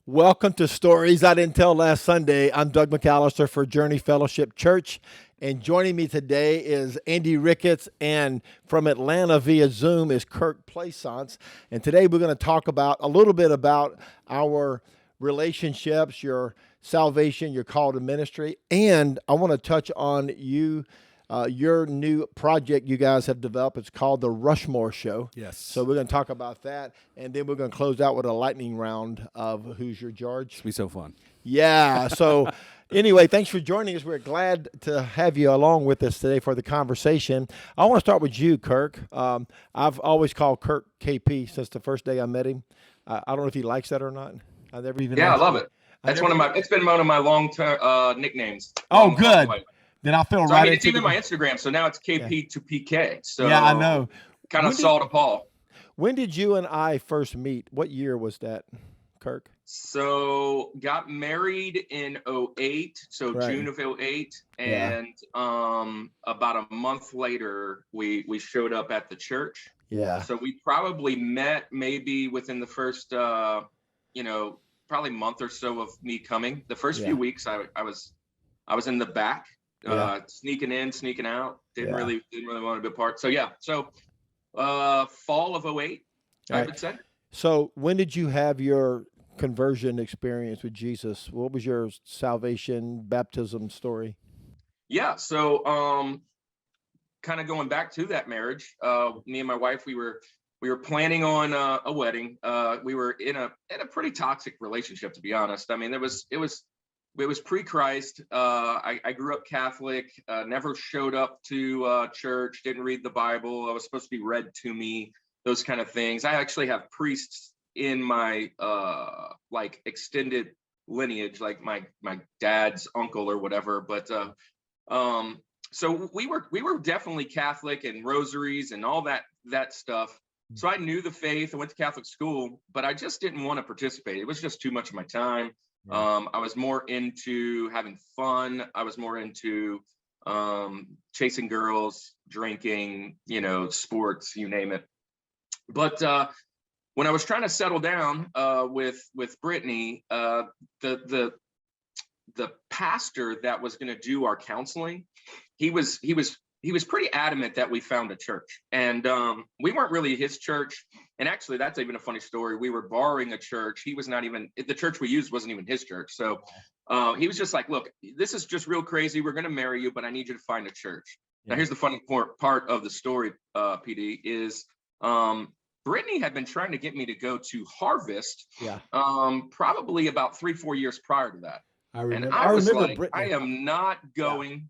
Welcome to Stories I Didn't Tell Last Sunday. I'm Doug McAllister for Journey Fellowship Church. And joining me today is Andy Ricketts, and from Atlanta via Zoom is Kirk Plaisance. And today we're going to talk about a little bit about our relationships, your salvation, your call to ministry. And I want to touch on your new project you guys have developed. It's called the Rushmore Show. Yes. So we're going to talk about that, and then we're going to close out with a lightning round of Who's Your George? It'll be so fun. Yeah. So anyway, thanks for joining us. We're glad to have you along with us today for the conversation. I want to start with you, Kirk. I've always called Kirk KP since the first day I met him. I don't know if he likes that or not. I never even. Yeah, I love it. That's it's been one of my long-term nicknames. Oh, good. Then I'll feel so, right. I mean, it's even my Instagram. So now it's KP to PK. So yeah, I know. Kind of Saul to Paul. When did you and I first meet? What year was that, Kirk? So got married in 2008, so right. June of 2008, and about a month later we showed up at the church. Yeah. So we probably met maybe within the first probably month or so of me coming. The first few weeks I was in the back, sneaking in, sneaking out. Didn't really want to be a part. So fall of 2008, I would say. So when did you have your conversion experience with Jesus? What was your salvation baptism story? Yeah, so kind of going back to that marriage, me and my wife, we were planning on a wedding. We were in a pretty toxic relationship, to be honest. I mean, it was pre-Christ. I grew up Catholic, never showed up to church, didn't read the Bible. I was supposed to be read to me, those kind of things. I actually have priests in my extended lineage, like my dad's uncle or whatever. But so we were definitely Catholic, and rosaries and all that stuff. So I knew the faith. I went to Catholic school, but I just didn't want to participate. It was just too much of my time. I was more into having fun. I was more into chasing girls, drinking, sports, you name it. But when I was trying to settle down with Brittany, the pastor that was going to do our counseling, he was pretty adamant that we found a church, and we weren't really his church. And actually, that's even a funny story. We were borrowing a church. He was not even, the church we used wasn't even his church. So he was just like, look, this is just real crazy. We're going to marry you, but I need you to find a church. Now, here's the funny part of the story, PD, is Brittany had been trying to get me to go to Harvest probably about 3-4 years prior to that. I remember. And I was like, Brittany. I am not going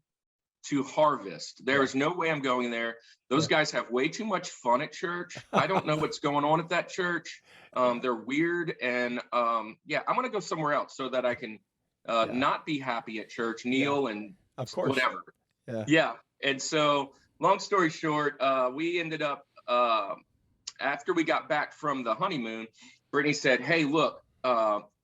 to Harvest. There is no way I'm going there. Those guys have way too much fun at church. I don't know what's going on at that church. They're weird. And I'm going to go somewhere else so that I can not be happy at church, kneel and of course. Whatever. Yeah. And so long story short, we ended up, after we got back from the honeymoon, Brittany said, hey, look,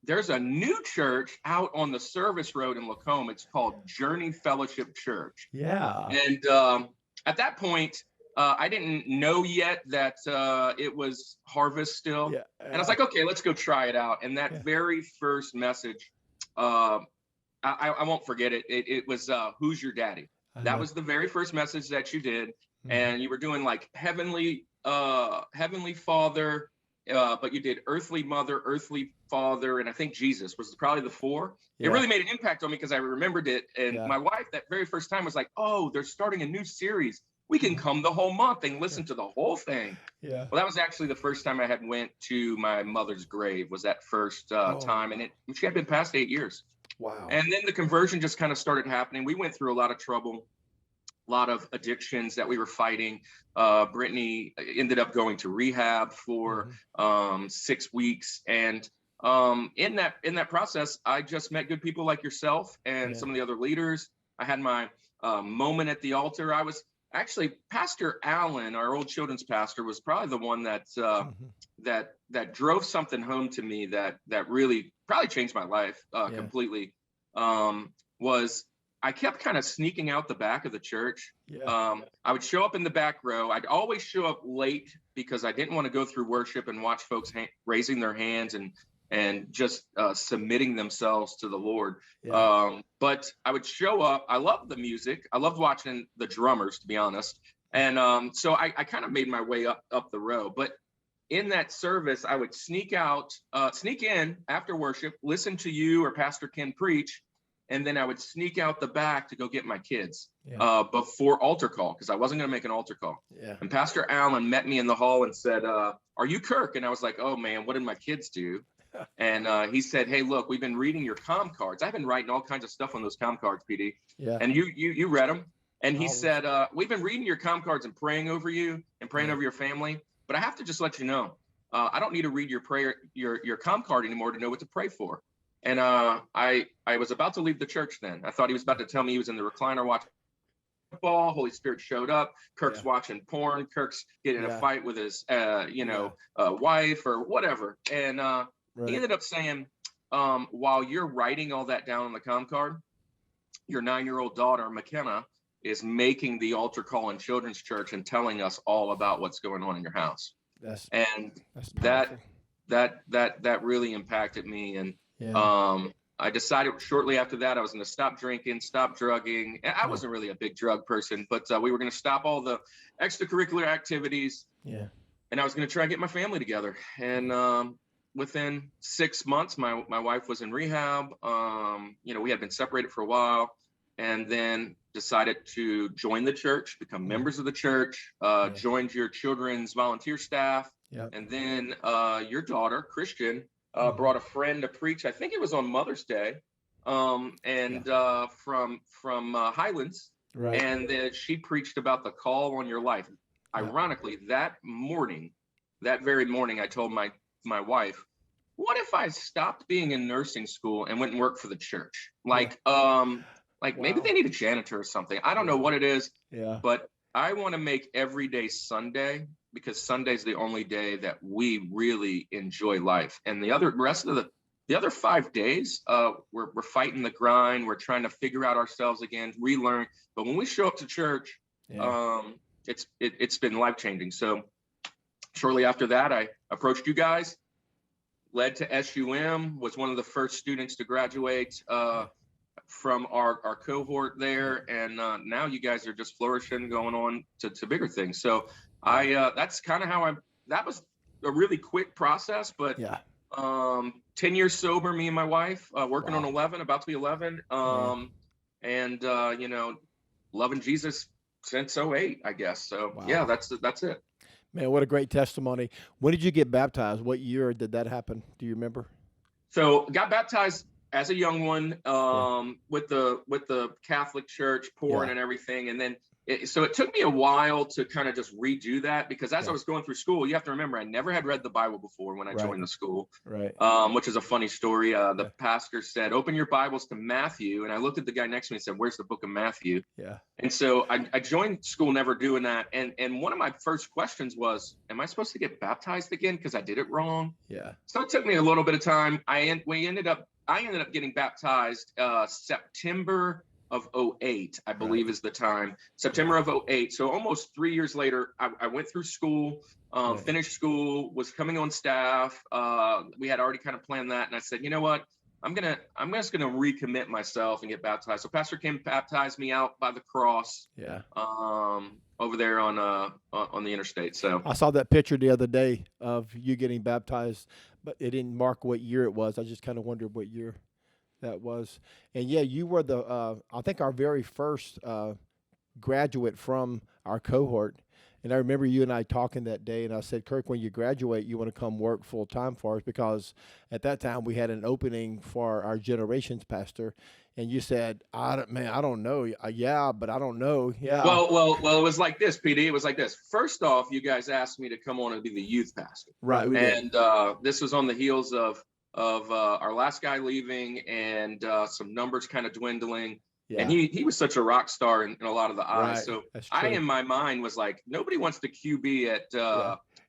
there's a new church out on the service road in Lacombe. It's called Journey Fellowship Church. Yeah. And at that point, I didn't know yet that it was Harvest still. Yeah. And I was like, okay, let's go try it out. And that very first message, I won't forget it. It was, who's your daddy? That was the very first message that you did. Mm-hmm. And you were doing like Heavenly Father, but you did Earthly Mother, Earthly Father, and I think Jesus was probably the 4. It really made an impact on me because I remembered it. And my wife, that very first time, was like, oh, they're starting a new series. We can come the whole month and listen to the whole thing. Yeah. Well, that was actually the first time I had went to my mother's grave, was that first time. And she had been past 8 years. Wow. And then the conversion just kind of started happening. We went through a lot of trouble, a lot of addictions that we were fighting. Brittany ended up going to rehab for 6 weeks. And in that process, I just met good people like yourself and some of the other leaders. I had my moment at the altar. I was actually, Pastor Allen, our old children's pastor, was probably the one that that drove something home to me that really probably changed my life completely. Was I kept kind of sneaking out the back of the church. I would show up in the back row. I'd always show up late because I didn't want to go through worship and watch folks raising their hands and and just submitting themselves to the Lord. Yeah. But I would show up. I loved the music. I loved watching the drummers, to be honest. And so I kind of made my way up the row. But in that service, I would sneak in after worship, listen to you or Pastor Ken preach, and then I would sneak out the back to go get my kids before altar call, because I wasn't going to make an altar call. Yeah. And Pastor Allen met me in the hall and said, "Are you Kirk?" And I was like, "Oh man, what did my kids do?" And he said, "Hey, look, we've been reading your comm cards. I've been writing all kinds of stuff on those comm cards, PD. Yeah. And you read them." And he Always. said, "We've been reading your comm cards and praying over you and praying over your family. But I have to just let you know, I don't need to read your comm card anymore to know what to pray for." And I was about to leave the church then. I thought he was about to tell me he was in the recliner watching football. Holy Spirit showed up. Kirk's watching porn. Kirk's getting in a fight with his, wife or whatever. And he ended up saying, while you're writing all that down on the comm card, your 9-year-old daughter, McKenna, is making the altar call in children's church and telling us all about what's going on in your house. That's that really impacted me. And I decided shortly after that I was going to stop drinking, stop drugging. I wasn't really a big drug person, but we were going to stop all the extracurricular activities. Yeah. And I was going to try and get my family together. And within 6 months, my wife was in rehab. We had been separated for a while, and then decided to join the church, become members of the church, joined your children's volunteer staff. Yep. And then your daughter, Christian, brought a friend to preach. I think it was on Mother's Day, from Highlands. Right. And then she preached about the call on your life. Ironically, that very morning, I told my wife, what if I stopped being in nursing school and went and worked for the church? Maybe they need a janitor or something. I don't know what it is, but I want to make every day Sunday, because Sunday's the only day that we really enjoy life. And the other 5 days, we're fighting the grind. We're trying to figure out ourselves again, relearn. But when we show up to church, it's been life-changing. So shortly after that, I approached you guys, led to SUM, was one of the first students to graduate from our cohort there. And now you guys are just flourishing, going on to bigger things. So that's kind of how that was a really quick process, but 10 years sober, me and my wife, working on 11, about to be 11. And loving Jesus since 2008, I guess. So that's it. Man, what a great testimony. When did you get baptized? What year did that happen? Do you remember? So got baptized as a young one, with the Catholic Church pouring and everything. And then so it took me a while to kind of just redo that, because as I was going through school, you have to remember, I never had read the Bible before when I joined the school, which is a funny story. The pastor said, open your Bibles to Matthew. And I looked at the guy next to me and said, where's the book of Matthew? Yeah. And so I joined school never doing that. And one of my first questions was, am I supposed to get baptized again? Because I did it wrong. Yeah. So it took me a little bit of time. I ended up getting baptized September of 2008, I believe is the time. September of 2008. So almost 3 years later, I went through school, finished school, was coming on staff. We had already kind of planned that. And I said, you know what? I'm just gonna recommit myself and get baptized. So Pastor Kim baptized me out by the cross. Over there on the interstate. So I saw that picture the other day of you getting baptized, but it didn't mark what year it was. I just kind of wondered what year that was. And you were I think our very first graduate from our cohort. And I remember you and I talking that day, and I said, Kirk, when you graduate, you want to come work full time for us, because at that time we had an opening for our generations pastor. And you said, I don't know. Yeah, but I don't know. Yeah. Well, it was like this, PD. It was like this. First off, you guys asked me to come on and be the youth pastor. Right. And this was on the heels of our last guy leaving and some numbers kind of dwindling. Yeah. And he was such a rock star in a lot of the eyes. Right. So I, in my mind, was like, nobody wants to QB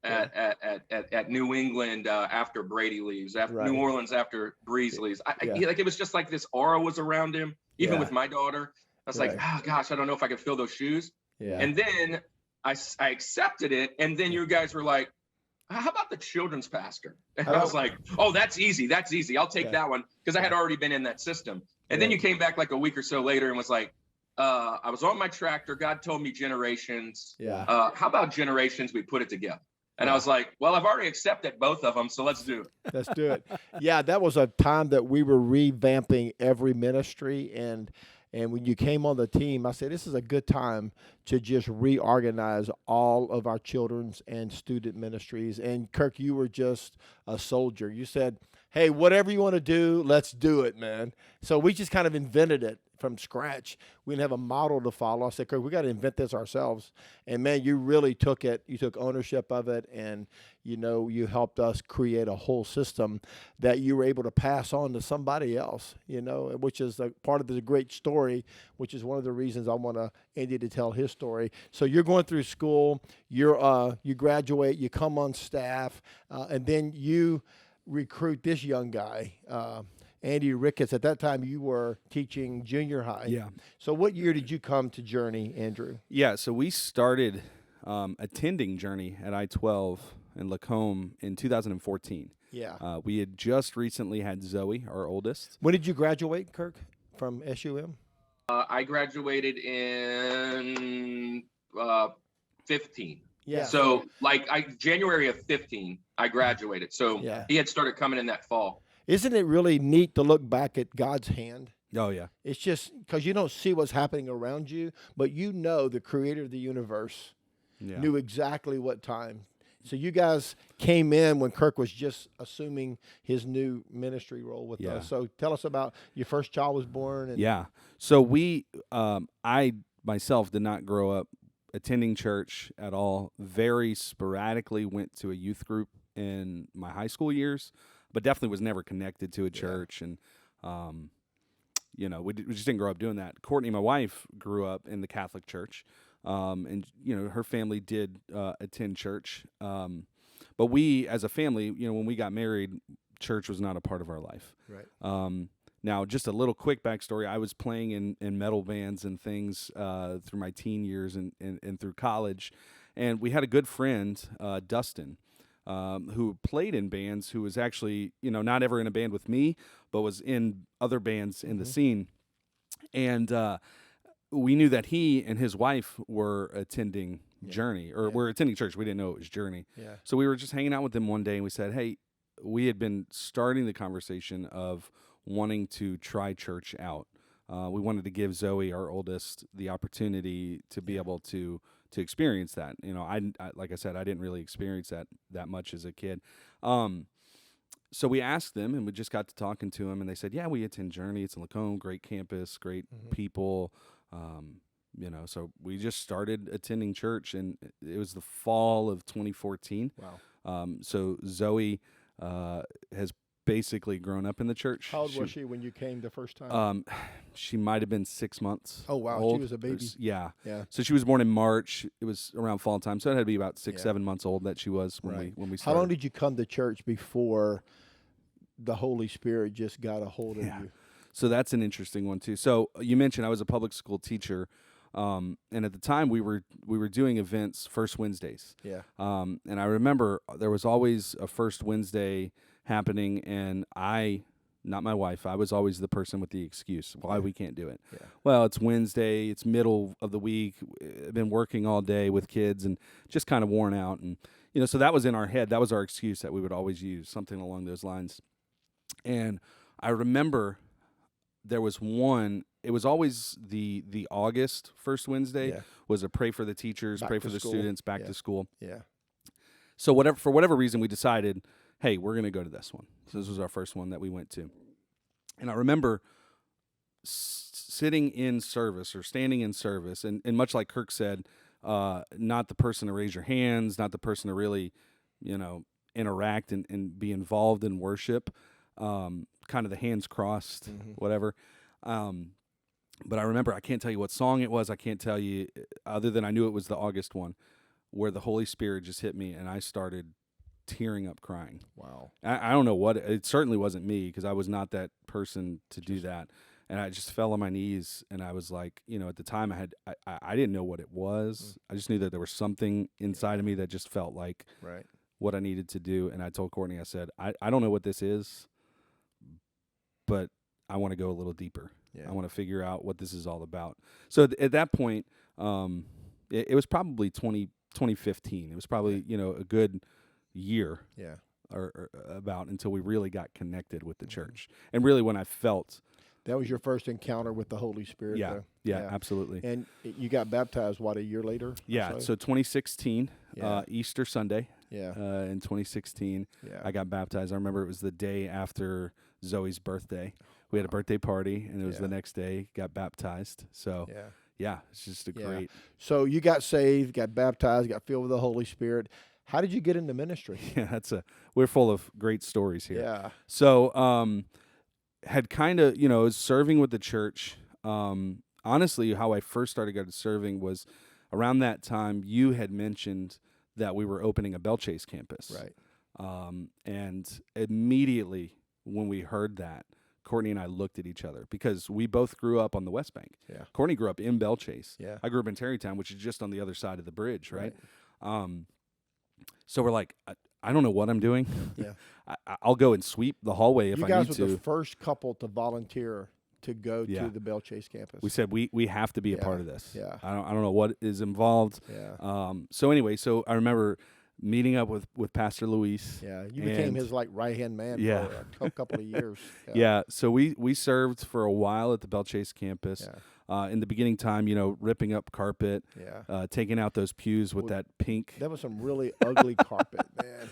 at New England after Brady leaves, after New Orleans after Breeze leaves. It was just like this aura was around him. Even with my daughter, I was like, oh gosh, I don't know if I can fill those shoes. Yeah. And then I accepted it, and then you guys were like, how about the children's pastor? And Oh. I was like, oh, that's easy. I'll take Yeah. that one, because I had already been in that system. And then you came back like a week or so later and was like, I was on my tractor. God told me generations. Yeah. How about generations? We put it together. And I was like, well, I've already accepted both of them, so let's do it. Let's do it. Yeah, that was a time that we were revamping every ministry, and when you came on the team, I said this is a good time to just reorganize all of our children's and student ministries. And Kirk, you were just a soldier. You said, "Hey, whatever you want to do, let's do it, man." So we just kind of invented it from scratch. We didn't have a model to follow. I said, Kirk, we got to invent this ourselves. And man, you really took it. You took ownership of it, and you helped us create a whole system that you were able to pass on to somebody else. Which is a part of the great story, which is one of the reasons I want Andy to tell his story. So you're going through school, you graduate, you come on staff, and then you recruit this young guy, Andy Ricketts. At that time, you were teaching junior high. Yeah. So what year did you come to Journey, Andrew? Yeah, so we started attending Journey at I-12 in Lacombe in 2014. Yeah. We had just recently had Zoe, our oldest. When did you graduate, Kirk, from SUM? I graduated in 15. Yeah. So January of 15, I graduated. So he had started coming in that fall. Isn't it really neat to look back at God's hand? Oh, yeah. It's just because you don't see what's happening around you, but the creator of the universe knew exactly what time. So you guys came in when Kirk was just assuming his new ministry role with us. So tell us about your first child was born. Yeah. So I myself did not grow up attending church at all. Very sporadically went to a youth group in my high school years, but definitely was never connected to a church. And, we just didn't grow up doing that. Courtney, my wife, grew up in the Catholic Church. And her family did attend church. But we, as a family, when we got married, church was not a part of our life. Right. Now, just a little quick backstory. I was playing in metal bands and things through my teen years and through college. And we had a good friend, Dustin, who played in bands, who was actually, not ever in a band with me, but was in other bands in the scene. And we knew that he and his wife were attending Journey, or were attending church. We didn't know it was Journey. Yeah. So we were just hanging out with them one day, and we said, hey, we had been starting the conversation of wanting to try church out. We wanted to give Zoe, our oldest, the opportunity to be able to experience that. I like I said, I didn't really experience that much as a kid. So we asked them, and we just got to talking to them, and they said, yeah, we attend Journey. It's in Lacombe, great campus, great people. So we just started attending church, and it was the fall of 2014. Wow. So Zoe has basically grown up in the church. How old was she when you came the first time? She might have been 6 months. Oh, wow. old. She was a baby. Yeah. Yeah. So she was born in March. It was around fall time, so it had to be about 7 months old that she was when we started. How long did you come to church before the Holy Spirit just got a hold of you? So that's an interesting one too. So you mentioned I was a public school teacher, and at the time we were doing events first Wednesdays. Yeah. And I remember there was always a first Wednesday happening, and not my wife, I was always the person with the excuse why we can't do it. Yeah. Well, it's Wednesday, it's middle of the week. I've been working all day with kids and just kind of worn out, and so that was in our head. That was our excuse that we would always use, something along those lines. And I remember there was one. It was always the August first Wednesday was a pray for the teachers, pray for the students, back to school. Yeah. So for whatever reason, we decided, hey, we're going to go to this one. So this was our first one that we went to. And I remember sitting in service or standing in service, and much like Kirk said, not the person to raise your hands, not the person to really, interact and be involved in worship, kind of the hands crossed, whatever. But I remember, I can't tell you what song it was. I can't tell you, other than I knew it was the August one, where the Holy Spirit just hit me, and I started tearing up crying. Wow. I don't know what, it certainly wasn't me, because I was not that person to do that. And I just fell on my knees, and I was like, at the time I didn't know what it was. I just knew that there was something inside of me that just felt like, right, what I needed to do. And I told Courtney, I said, I don't know what this is, but I want to go a little deeper. Yeah. I want to figure out what this is all about. So at that point, it was probably 2015. It was probably, a good year. Yeah. Or about until we really got connected with the church. And really when I felt that was your first encounter with the Holy Spirit. Yeah, though. yeah, absolutely. And you got baptized, what, a year later? Yeah, so 2016, Yeah. Easter Sunday. Yeah. In 2016, Yeah. I got baptized. I remember it was the day after Zoe's birthday. We had a birthday party, and it was Yeah. the next day, got baptized. So, yeah, it's just a great. So you got saved, got baptized, got filled with the Holy Spirit. How did you get into ministry? Yeah, we're full of great stories here. Yeah. So, had kind of, was serving with the church. Honestly, how I first started going to serving was around that time you had mentioned that we were opening a Belle Chasse campus. Right. And immediately when we heard that, Courtney and I looked at each other because we both grew up on the West Bank. Yeah. Courtney grew up in Belle Chasse. Yeah. I grew up in Tarrytown, which is just on the other side of the bridge, right? Right. So we're like, I don't know what I'm doing. Yeah. I'll go and sweep the hallway if You I guys need were to. the first couple to volunteer to go to the Belle Chasse campus. We said we have to be a part of this. Yeah. I don't know what is involved. Yeah. So anyway, so I remember meeting up with Pastor Luis. Yeah. You became his right-hand man for a couple of years. Yeah. So we served for a while at the Belle Chasse campus. Yeah. In the beginning time, ripping up carpet, taking out those pews with that pink. That was some really ugly carpet, man.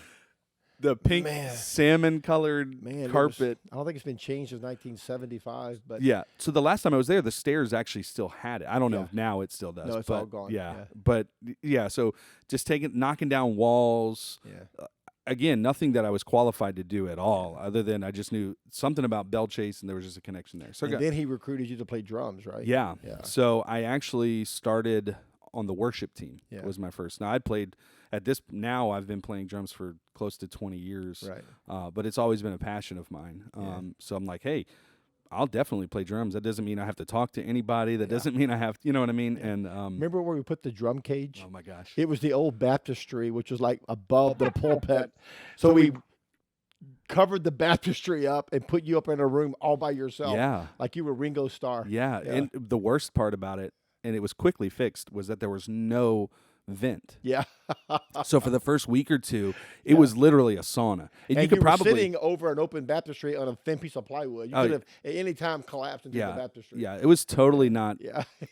The pink salmon-colored carpet. I don't think it's been changed since 1975. But yeah. So the last time I was there, the stairs actually still had it. I don't know if now it still does. No, it's all gone. Yeah. But yeah. So just knocking down walls. Yeah. Again, nothing that I was qualified to do at all, other than I just knew something about Belle Chasse, and there was just a connection there. So then he recruited you to play drums, right? Yeah. Yeah. So I actually started on the worship team. Yeah. Was my first. Now I'd played now I've been playing drums for close to 20 years. Right. But it's always been a passion of mine. So I'm like, hey, I'll definitely play drums. That doesn't mean I have to talk to anybody. That doesn't mean I have, you know what I mean? And remember where we put the drum cage? Oh my gosh. It was the old baptistry, which was like above the pulpit. So we covered the baptistry up and put you up in a room all by yourself. Yeah. Like you were Ringo Starr. Yeah. And the worst part about it, and it was quickly fixed, was that there was no vent. Yeah. So for the first week or two, it was literally a sauna. And you could were probably sitting over an open baptistry on a thin piece of plywood. You could have at any time collapsed into the baptistry. Yeah, it was totally not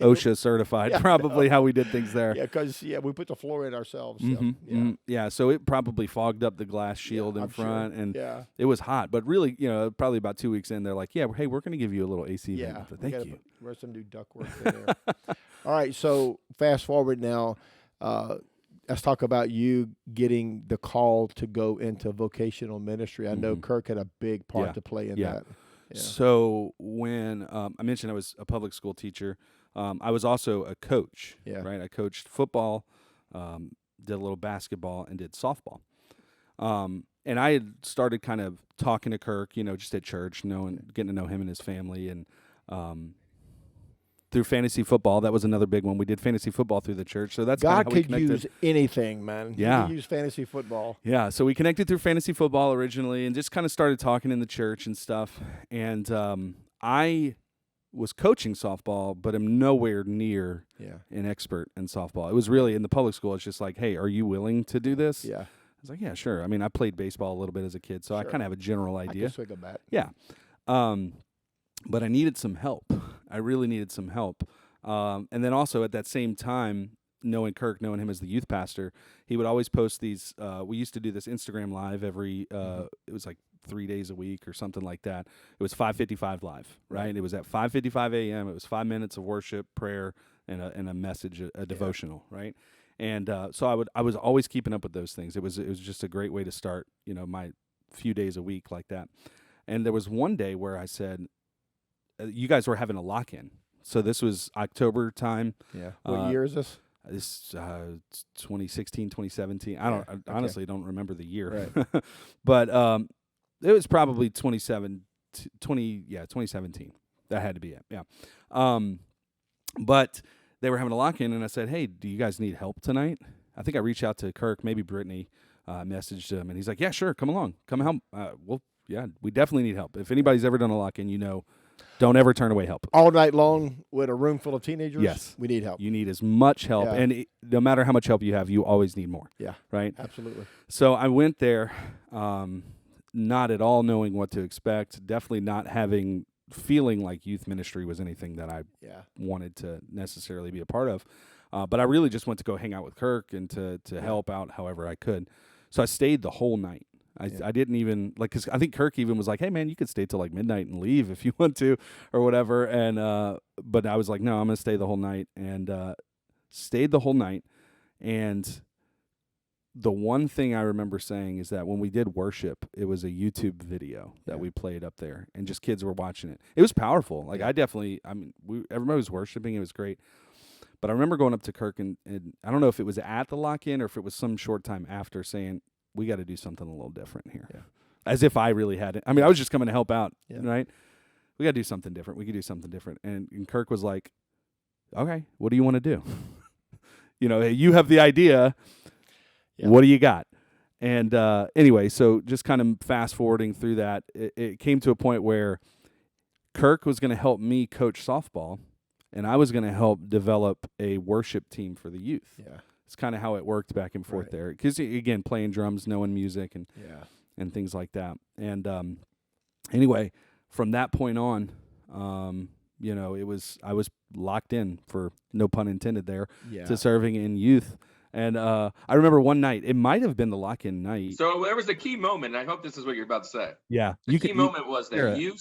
OSHA certified, probably how we did things there. Yeah, because we put the floor in ourselves. So, Yeah, so it probably fogged up the glass shield in front, sure. and it was hot. But really, probably about 2 weeks in, they're like, "Yeah, hey, we're going to give you a little AC vent." Yeah, Thank you. There's some new ductwork in there. All right, so fast forward now. Let's talk about you getting the call to go into vocational ministry. I know Kirk had a big part to play in that. Yeah. So when I mentioned I was a public school teacher, I was also a coach. Yeah. Right. I coached football, did a little basketball, and did softball. And I had started kind of talking to Kirk, just at church, getting to know him and his family, and through fantasy football. That was another big one. We did fantasy football through the church, so that's God how we could connected. use anything, man. Yeah. He could use fantasy football. Yeah, so we connected through fantasy football originally, and just kind of started talking in the church and stuff. And I was coaching softball, but I'm nowhere near an expert in softball. It was really in the public school. It's just like, hey, are you willing to do this? Yeah. I was like, yeah, sure. I mean, I played baseball a little bit as a kid, so I kind of have a general idea. I can swing a bat. Yeah. But I needed some help. I really needed some help. And then also at that same time, knowing Kirk, knowing him as the youth pastor, he would always post these. We used to do this Instagram Live every, it was like 3 days a week or something like that. It was 5:55 live, right? It was at 5:55 a.m. It was 5 minutes of worship, prayer, and a message, a devotional, right? And so I was always keeping up with those things. It was just a great way to start, my few days a week like that. And there was one day where I said, you guys were having a lock-in. So this was October time. Yeah. What year is this? This 2016, 2017. I honestly don't remember the year. Right. But it was probably 2017. That had to be it. Yeah. But they were having a lock-in, and I said, hey, do you guys need help tonight? I think I reached out to Kirk, maybe Brittany, I messaged him, and he's like, "Yeah, sure, come along, come help." Well, yeah, we definitely need help. If anybody's ever done a lock-in, don't ever turn away help. All night long with a room full of teenagers? Yes. We need help. You need as much help, Yeah. and no matter how much help you have, you always need more. Yeah. Right? Absolutely. So I went there, not at all knowing what to expect, definitely not feeling like youth ministry was anything that I wanted to necessarily be a part of. But I really just went to go hang out with Kirk and to help out however I could. So I stayed the whole night. I didn't even, because I think Kirk even was like, "Hey, man, you could stay till like midnight and leave if you want to or whatever." And but I was like, "No, I'm going to stay the whole night." And stayed the whole night. And the one thing I remember saying is that when we did worship, it was a YouTube video that we played up there, and just kids were watching it. It was powerful. Like everybody was worshiping. It was great. But I remember going up to Kirk, and I don't know if it was at the lock-in or if it was some short time after, saying, "We got to do something a little different here." Yeah. As if I really had it. I mean, I was just coming to help out, right? We got to do something different. We could do something different. And Kirk was like, "Okay, what do you want to do?" Hey, you have the idea. Yeah. What do you got? And anyway, so just kind of fast forwarding through that, it came to a point where Kirk was going to help me coach softball, and I was going to help develop a worship team for the youth. Yeah, it's kind of how it worked back and forth there. Because again, playing drums, knowing music, and things like that. And anyway, from that point on, I was locked in, for no pun intended there, to serving in youth. And I remember one night, it might have been the lock-in night. So there was a key moment, and I hope this is what you're about to say. Yeah. The key moment was that you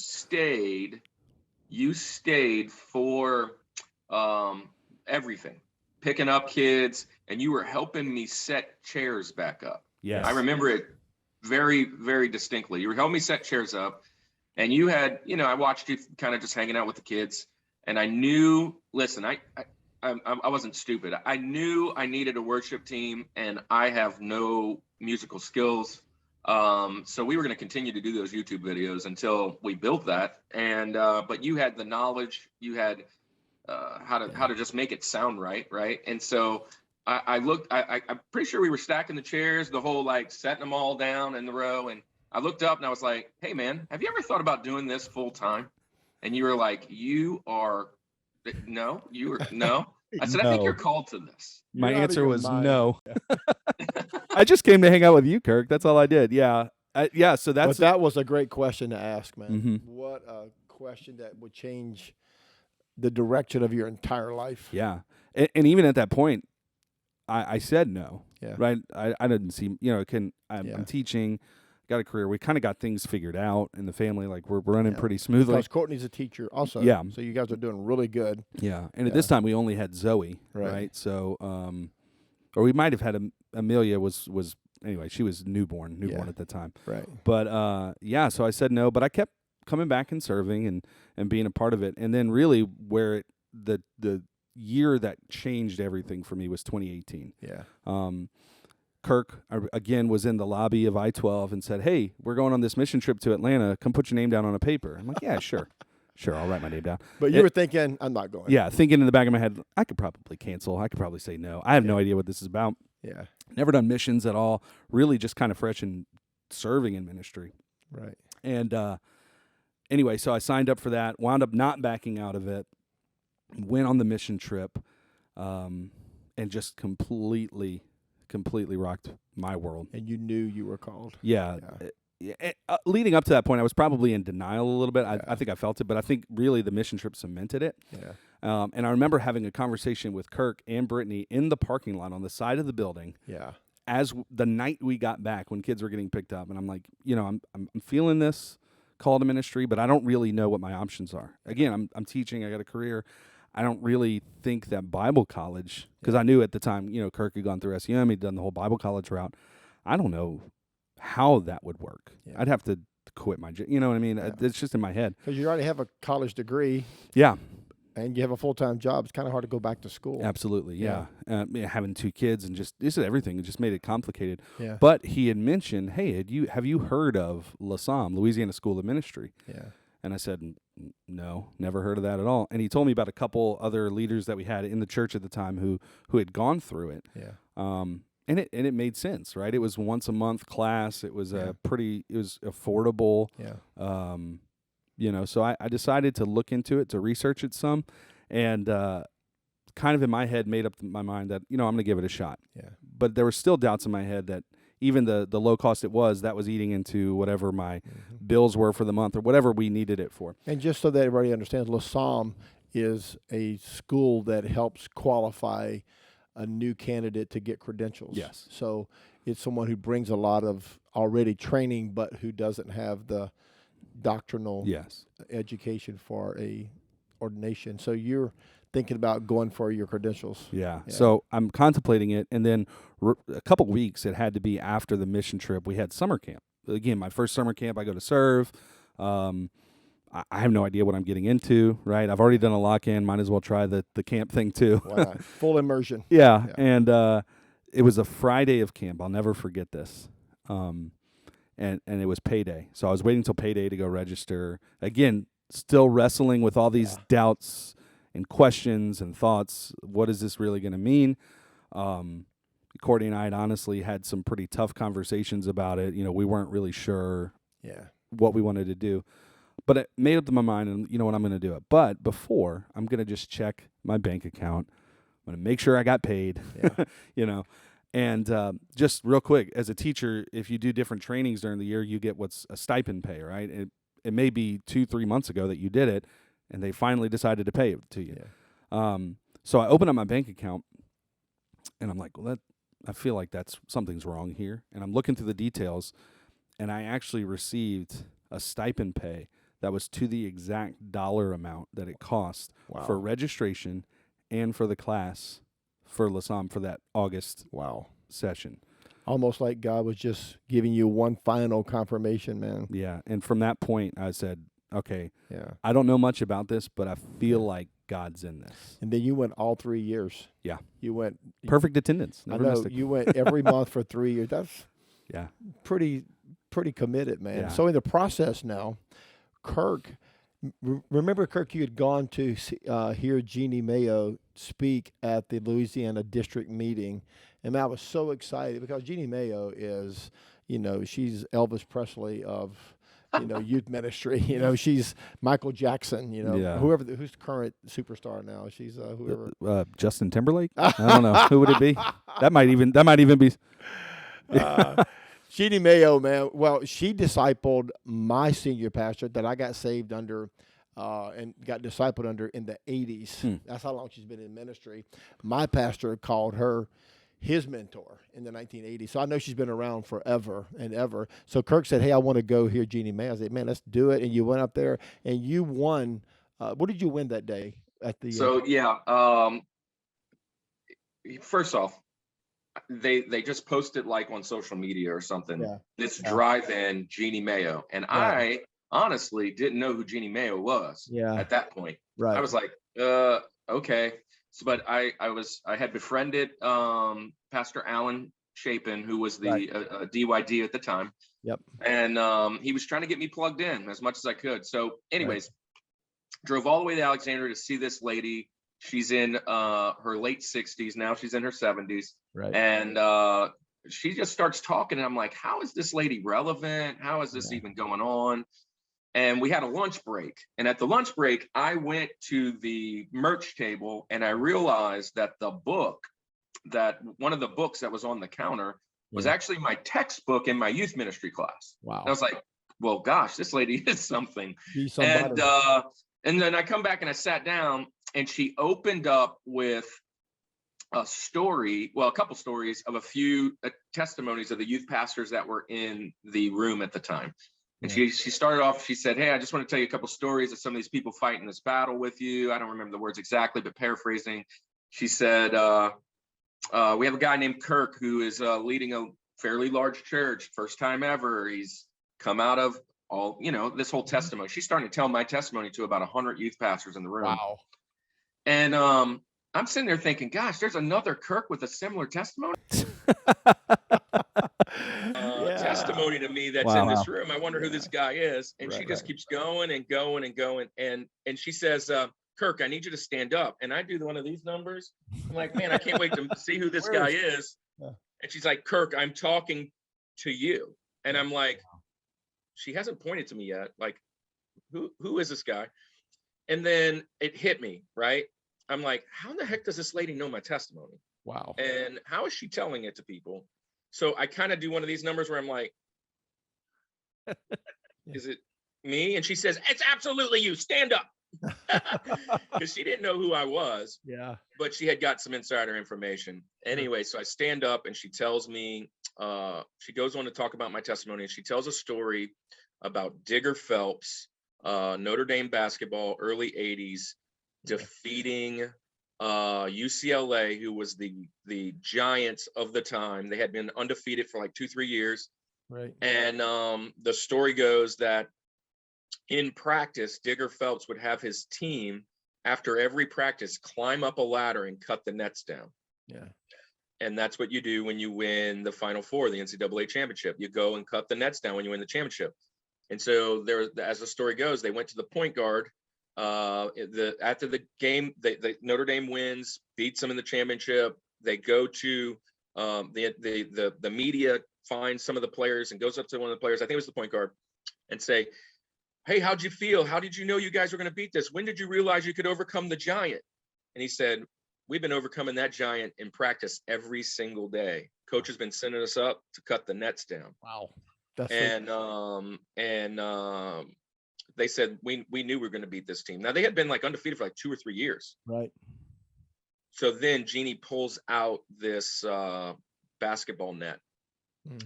stayed for everything, picking up kids, and you were helping me set chairs back up. Yes. I remember it very, very distinctly. You were helping me set chairs up, and you had, I watched you kind of just hanging out with the kids, and I knew, listen, I wasn't stupid. I knew I needed a worship team, and I have no musical skills. So we were going to continue to do those YouTube videos until we built that. And but you had the knowledge, you had how to just make it sound right. And so I looked. I'm pretty sure we were stacking the chairs, the whole setting them all down in the row. And I looked up and I was like, "Hey, man, have you ever thought about doing this full time?" And you were like, No. I said, "I think you're called to this." My answer was no. I just came to hang out with you, Kirk. That's all I did. Yeah. So that was a great question to ask, man. Mm-hmm. What a question that would change the direction of your entire life. Yeah. And even at that point, I said no. Yeah. Right. I didn't see, I'm teaching, got a career. We kind of got things figured out in the family. Like we're running pretty smoothly. Because Courtney's a teacher also. Yeah. So you guys are doing really good. Yeah. And at this time we only had Zoe. Right. So, or we might have had Amelia was anyway, she was newborn at the time. Right. But, so I said no, but I kept coming back and serving and being a part of it. And then really where the year that changed everything for me was 2018. Yeah. Kirk, again, was in the lobby of I-12 and said, "Hey, we're going on this mission trip to Atlanta. Come put your name down on a paper." I'm like, "Yeah, sure. Sure, I'll write my name down." But you were thinking, "I'm not going." Yeah, thinking in the back of my head, I could probably cancel. I could probably say no. I have no idea what this is about. Yeah. Never done missions at all. Really just kind of fresh and serving in ministry. Right. And anyway, so I signed up for that, wound up not backing out of it, went on the mission trip, and just completely rocked my world. And you knew you were called. Yeah. Leading up to that point, I was probably in denial a little bit. I think I felt it, but I think really the mission trip cemented it. Yeah. And I remember having a conversation with Kirk and Brittany in the parking lot on the side of the building. Yeah. As the night we got back, when kids were getting picked up, and I'm like, I'm feeling this call to ministry, but I don't really know what my options are. Again, I'm teaching. I got a career. I don't really think that Bible college, because I knew at the time, Kirk had gone through SEM, he'd done the whole Bible college route. I don't know how that would work. Yeah. I'd have to quit my job. You know what I mean? Yeah. It's just in my head. Because you already have a college degree. Yeah. And you have a full-time job. It's kind of hard to go back to school. Absolutely, yeah. Having two kids and just everything, it just made it complicated. Yeah. But he had mentioned, "Hey, have you heard of Lasam, Louisiana School of Ministry?" Yeah. And I said, "No, never heard of that at all." And he told me about a couple other leaders that we had in the church at the time who had gone through it. Yeah. And it made sense, right? It was once a month class. It was Yeah. it was affordable. Yeah. So I decided to look into it, to research it some, and kind of in my head made up my mind that, I'm going to give it a shot. Yeah. But there were still doubts in my head that even the low cost that was eating into whatever my bills were for the month or whatever we needed it for. And just so that everybody understands, Lasam is a school that helps qualify a new candidate to get credentials. Yes. So it's someone who brings a lot of already training, but who doesn't have the doctrinal Yes. education for a ordination. So you're thinking about going for your credentials. Yeah. Yeah. So I'm contemplating it, and then a couple weeks, it had to be after the mission trip. We had summer camp. Again, my first summer camp, I go to serve. I have no idea what I'm getting into, right? I've already done a lock-in. Might as well try the camp thing too. Why not? Full immersion. Yeah. Yeah. And it was a Friday of camp. I'll never forget this. And it was payday. So I was waiting till payday to go register. Again, still wrestling with all these doubts and questions and thoughts. What is this really going to mean? Courtney and I had honestly had some pretty tough conversations about it. We weren't really sure what we wanted to do. But I made up my mind, and you know what, I'm going to do it. But before, I'm going to just check my bank account. I'm going to make sure I got paid, And just real quick, as a teacher, if you do different trainings during the year, you get what's a stipend pay, right? It may be 2-3 months ago that you did it, and they finally decided to pay it to you. Yeah. So I open up my bank account, and I'm like, well, I feel like something's wrong here. And I'm looking through the details, and I actually received a stipend pay that was to the exact dollar amount that it cost for registration and for the class for Lasam for that August session. Almost like God was just giving you one final confirmation, man. Yeah, and from that point, I said, okay, Yeah. I don't know much about this, but I feel like God's in this. And then you went all 3 years. Yeah. You went Perfect attendance. I know, you went every month for 3 years. That's pretty committed, man. Yeah. So in the process now, Kirk, remember, Kirk, you had gone to hear Jeannie Mayo speak at the Louisiana district meeting. And I was so excited because Jeannie Mayo is, she's Elvis Presley of, youth ministry. She's Michael Jackson, whoever, who's the current superstar now. She's whoever. Justin Timberlake? I don't know. Who would it be? That might even be. Jeannie Mayo, man. Well, she discipled my senior pastor that I got saved under and got discipled under in the 80s. That's how long she's been in ministry. My pastor called her his mentor in the 1980s. So I know she's been around forever and ever. So Kirk said, hey, I want to go hear Jeannie Mayo. I said, man, let's do it. And you went up there and you won. What did you win that day at the first off, they just posted like on social media or something. Yeah. This drive-in Jeannie Mayo. And I honestly didn't know who Jeannie Mayo was at that point. Right. I was like, okay. So, but I had befriended Pastor Alan Chapin, who was the DYD at the time. Yep. And he was trying to get me plugged in as much as I could. So anyways, drove all the way to Alexandria to see this lady. She's in her late 60s. Now she's in her 70s. Right. And she just starts talking. And I'm like, how is this lady relevant? How is this even going on? And we had a lunch break. And at the lunch break, I went to the merch table and I realized that one of the books that was on the counter was actually my textbook in my youth ministry class. Wow. And I was like, well, gosh, this lady is something. And then I come back and I sat down and she opened up with a couple stories of a few testimonies of the youth pastors that were in the room at the time. And she started off, she said, hey, I just want to tell you a couple stories of some of these people fighting this battle with you. I don't remember the words exactly, but paraphrasing, she said, we have a guy named Kirk who is leading a fairly large church, first time ever. He's come out of all, this whole testimony. She's starting to tell my testimony to about 100 youth pastors in the room. Wow. And I'm sitting there thinking, gosh, there's another Kirk with a similar testimony. Testimony to me that's in this room. I wonder who this guy is. And she just keeps going and going and going. And she says, Kirk, I need you to stand up. And I do one of these numbers. I'm like, man, I can't wait to see who this guy is. And she's like, Kirk, I'm talking to you. And I'm like, she hasn't pointed to me yet. Like, who is this guy? And then it hit me, right? I'm like, how in the heck does this lady know my testimony? Wow. And how is she telling it to people? So I kind of do one of these numbers where I'm like, is it me? And she says, it's absolutely you. Stand up. Because she didn't know who I was. Yeah. But she had got some insider information. Anyway, so I stand up and she tells me, she goes on to talk about my testimony. And she tells a story about Digger Phelps, Notre Dame basketball, early 80s, defeating UCLA, who was the giants of the time. They had been undefeated for like 2-3 years. Right. And the story goes that in practice, Digger Phelps would have his team, after every practice, climb up a ladder and cut the nets down. Yeah. And that's what you do when you win the Final Four, the NCAA championship. You go and cut the nets down when you win the championship. And so there, as the story goes, they went to the point guard. After the game, the Notre Dame wins, beats them in the championship. They go to the media, finds some of the players and goes up to one of the players, I think it was the point guard, and say, hey, how'd you feel? How did you know you guys were going to beat this? When did you realize you could overcome the giant? And he said, we've been overcoming that giant in practice every single day. Coach has been sending us up to cut the nets down. Wow. That's They said we knew we were going to beat this team. Now they had been like undefeated for like 2 or 3 years. right. So then Jeannie pulls out this basketball net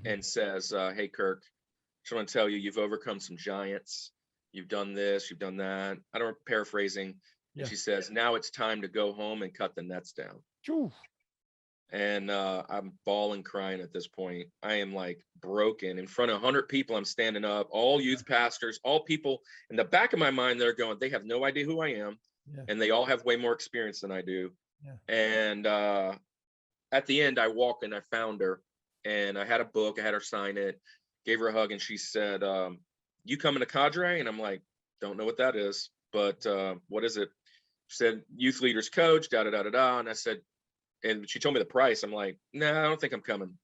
and says, hey, Kirk, just want to tell you, you've overcome some giants. You've done this, you've done that. I don't paraphrasing. Yeah. And she says, now it's time to go home and cut the nets down. Ooh. And I'm bawling, crying at this point. I am like broken in front of 100 people. I'm standing up, all youth pastors, all people in the back of my mind. They're going, they have no idea who I am. Yeah. And they all have way more experience than I do. Yeah. And at the end, I walked and I found her and I had a book. I had her sign it, gave her a hug. And she said, you coming to Cadre? And I'm like, don't know what that is, but what is it? She said, youth leaders coach, da, da, da, da, da. And I said, and she told me the price. I'm like, nah, I don't think I'm coming.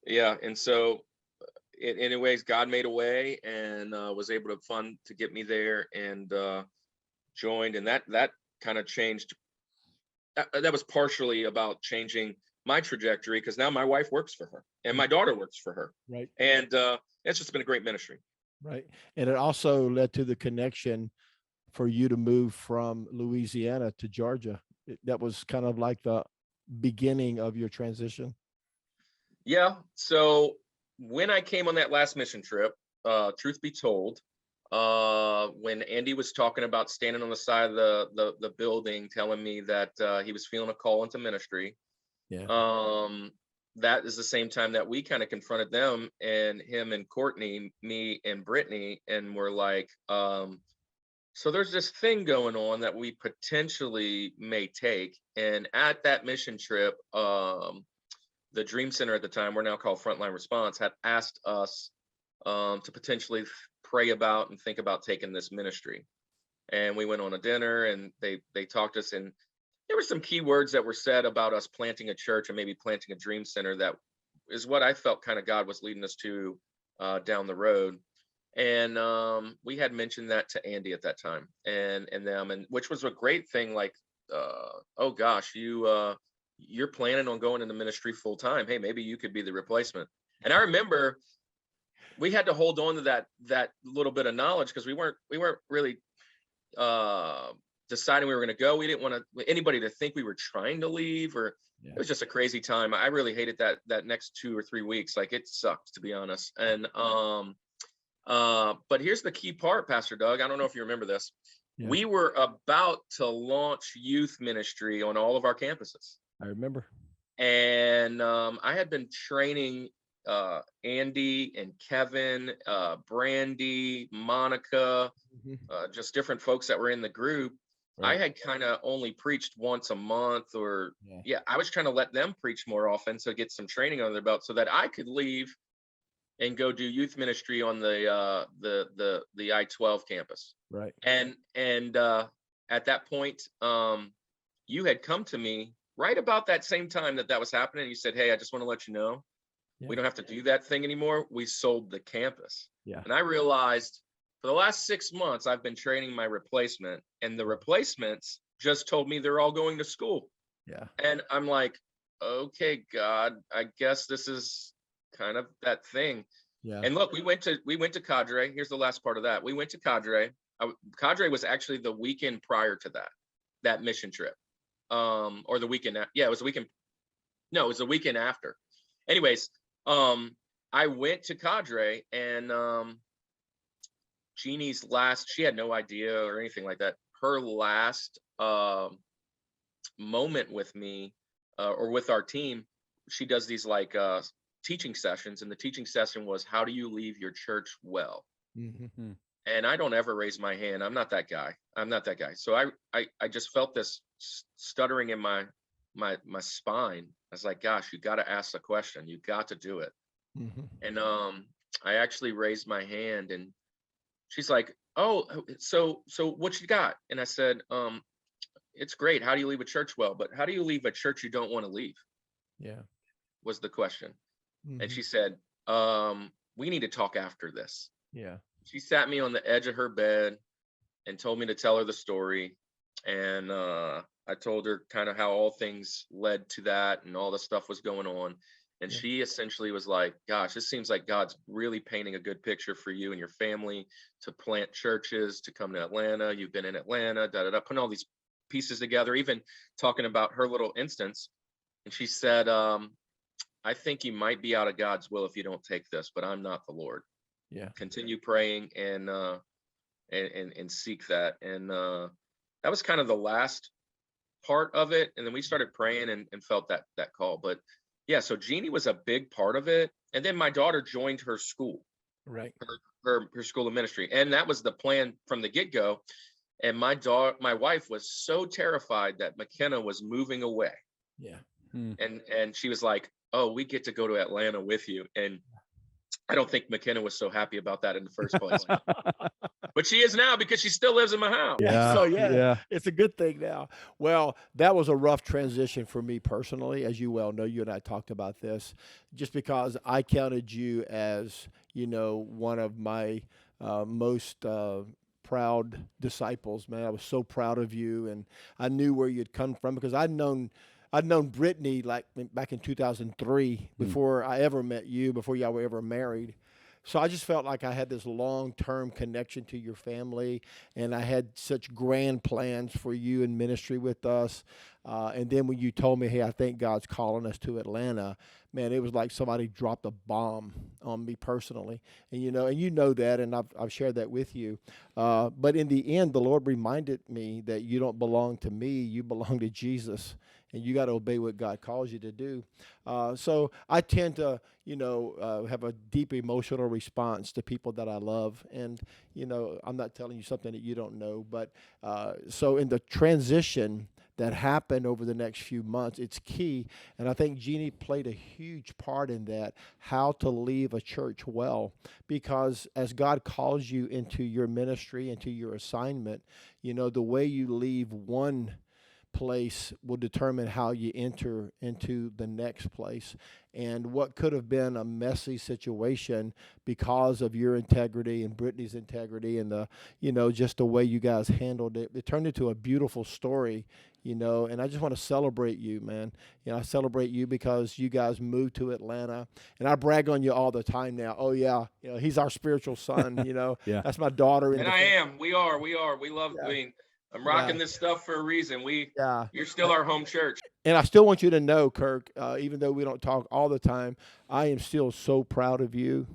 Yeah. And so anyways, God made a way and was able to fund to get me there and joined. And that kind of changed. That was partially about changing my trajectory because now my wife works for her and my daughter works for her. Right. And it's just been a great ministry. Right. And it also led to the connection for you to move from Louisiana to Georgia. That was kind of like the beginning of your transition. Yeah. So when I came on that last mission trip, truth be told, when Andy was talking about standing on the side of the building, telling me that he was feeling a call into ministry. Yeah. That is the same time that we kind of confronted them and him and Courtney, me and Brittany, and we're like, so there's this thing going on that we potentially may take. And at that mission trip, the Dream Center at the time, we're now called Frontline Response, had asked us to potentially pray about and think about taking this ministry. And we went on a dinner and they talked to us, and there were some key words that were said about us planting a church and maybe planting a Dream Center. That is what I felt kind of God was leading us to down the road. And we had mentioned that to Andy at that time and them, and which was a great thing. Like, oh gosh, you're planning on going into ministry full time. Hey, maybe you could be the replacement. And I remember we had to hold on to that little bit of knowledge because we weren't really deciding we were going to go. We didn't want anybody to think we were trying to leave, or it was just a crazy time. I really hated that next 2 or 3 weeks. Like, it sucked, to be honest. And but here's the key part, Pastor Doug. I don't know if you remember this. Yeah. We were about to launch youth ministry on all of our campuses. I remember. And I had been training Andy and Kevin, Brandy, Monica, just different folks that were in the group. Right. I had kind of only preached once a month, or I was trying to let them preach more often to get some training under their belt so that I could leave and go do youth ministry on the I-12 campus. Right. And at that point, you had come to me right about that same time that was happening, you said, hey, I just want to let you know, we don't have to do that thing anymore. We sold the campus. Yeah. And I realized for the last 6 months, I've been training my replacement, and the replacements just told me they're all going to school. Yeah. And I'm like, okay, God, I guess this is kind of that thing. Yeah. And look, we went to Cadre. Here's the last part of that. We went to Cadre. Cadre was actually the weekend prior to that mission trip. Or the weekend. Yeah, it was the weekend. No, it was the weekend after. Anyways, I went to Cadre, and Jeannie's last, she had no idea or anything like that. Her last moment with me or with our team, she does these like teaching sessions, and the teaching session was, how do you leave your church well? Mm-hmm. And I don't ever raise my hand. I'm not that guy. So I just felt this stuttering in my spine. I was like, gosh, you got to ask the question. You got to do it. Mm-hmm. And I actually raised my hand, and she's like, oh, so what you got? And I said, it's great. How do you leave a church well? But how do you leave a church you don't want to leave? Yeah. Was the question. Mm-hmm. And she said, we need to talk after this. Yeah. She sat me on the edge of her bed and told me to tell her the story. And I told her kind of how all things led to that and all the stuff was going on. And she essentially was like, gosh, this seems like God's really painting a good picture for you and your family to plant churches, to come to Atlanta. You've been in Atlanta, putting all these pieces together, even talking about her little instance. And she said, I think you might be out of God's will if you don't take this, but I'm not the Lord. Yeah. Continue praying and seek that. And that was kind of the last part of it. And then we started praying and felt that call. But yeah, so Jeannie was a big part of it. And then my daughter joined her school, Right. her school of ministry. And that was the plan from the get-go. And my wife was so terrified that McKenna was moving away. Yeah. And she was like, oh, we get to go to Atlanta with you. And I don't think McKenna was so happy about that in the first place. But she is now, because she still lives in my house. Yeah. So it's a good thing now. Well, that was a rough transition for me personally, as you well know. You and I talked about this, just because I counted you as, one of my most proud disciples, man. I was so proud of you, and I knew where you'd come from, because I'd known Brittany like back in 2003 before I ever met you, before y'all were ever married. So I just felt like I had this long-term connection to your family, and I had such grand plans for you in ministry with us. And then when you told me, hey, I think God's calling us to Atlanta, man, it was like somebody dropped a bomb on me personally. And you know that, and I've shared that with you. But in the end, the Lord reminded me that you don't belong to me, you belong to Jesus. And you got to obey what God calls you to do. So I tend to, have a deep emotional response to people that I love. And, I'm not telling you something that you don't know. But so in the transition that happened over the next few months, it's key. And I think Jeannie played a huge part in that, how to leave a church well. Because as God calls you into your ministry, into your assignment, the way you leave one place will determine how you enter into the next place. And what could have been a messy situation because of your integrity and Brittany's integrity and just the way you guys handled it, it turned into a beautiful story, and I just want to celebrate you, man. I celebrate you because you guys moved to Atlanta, and I brag on you all the time now. Oh yeah, he's our spiritual son, Yeah. That's my daughter. And I am. We are. We love. Yeah. I mean, I'm rocking this stuff for a reason. You're still our home church. And I still want you to know, Kirk, even though we don't talk all the time, I am still so proud of you.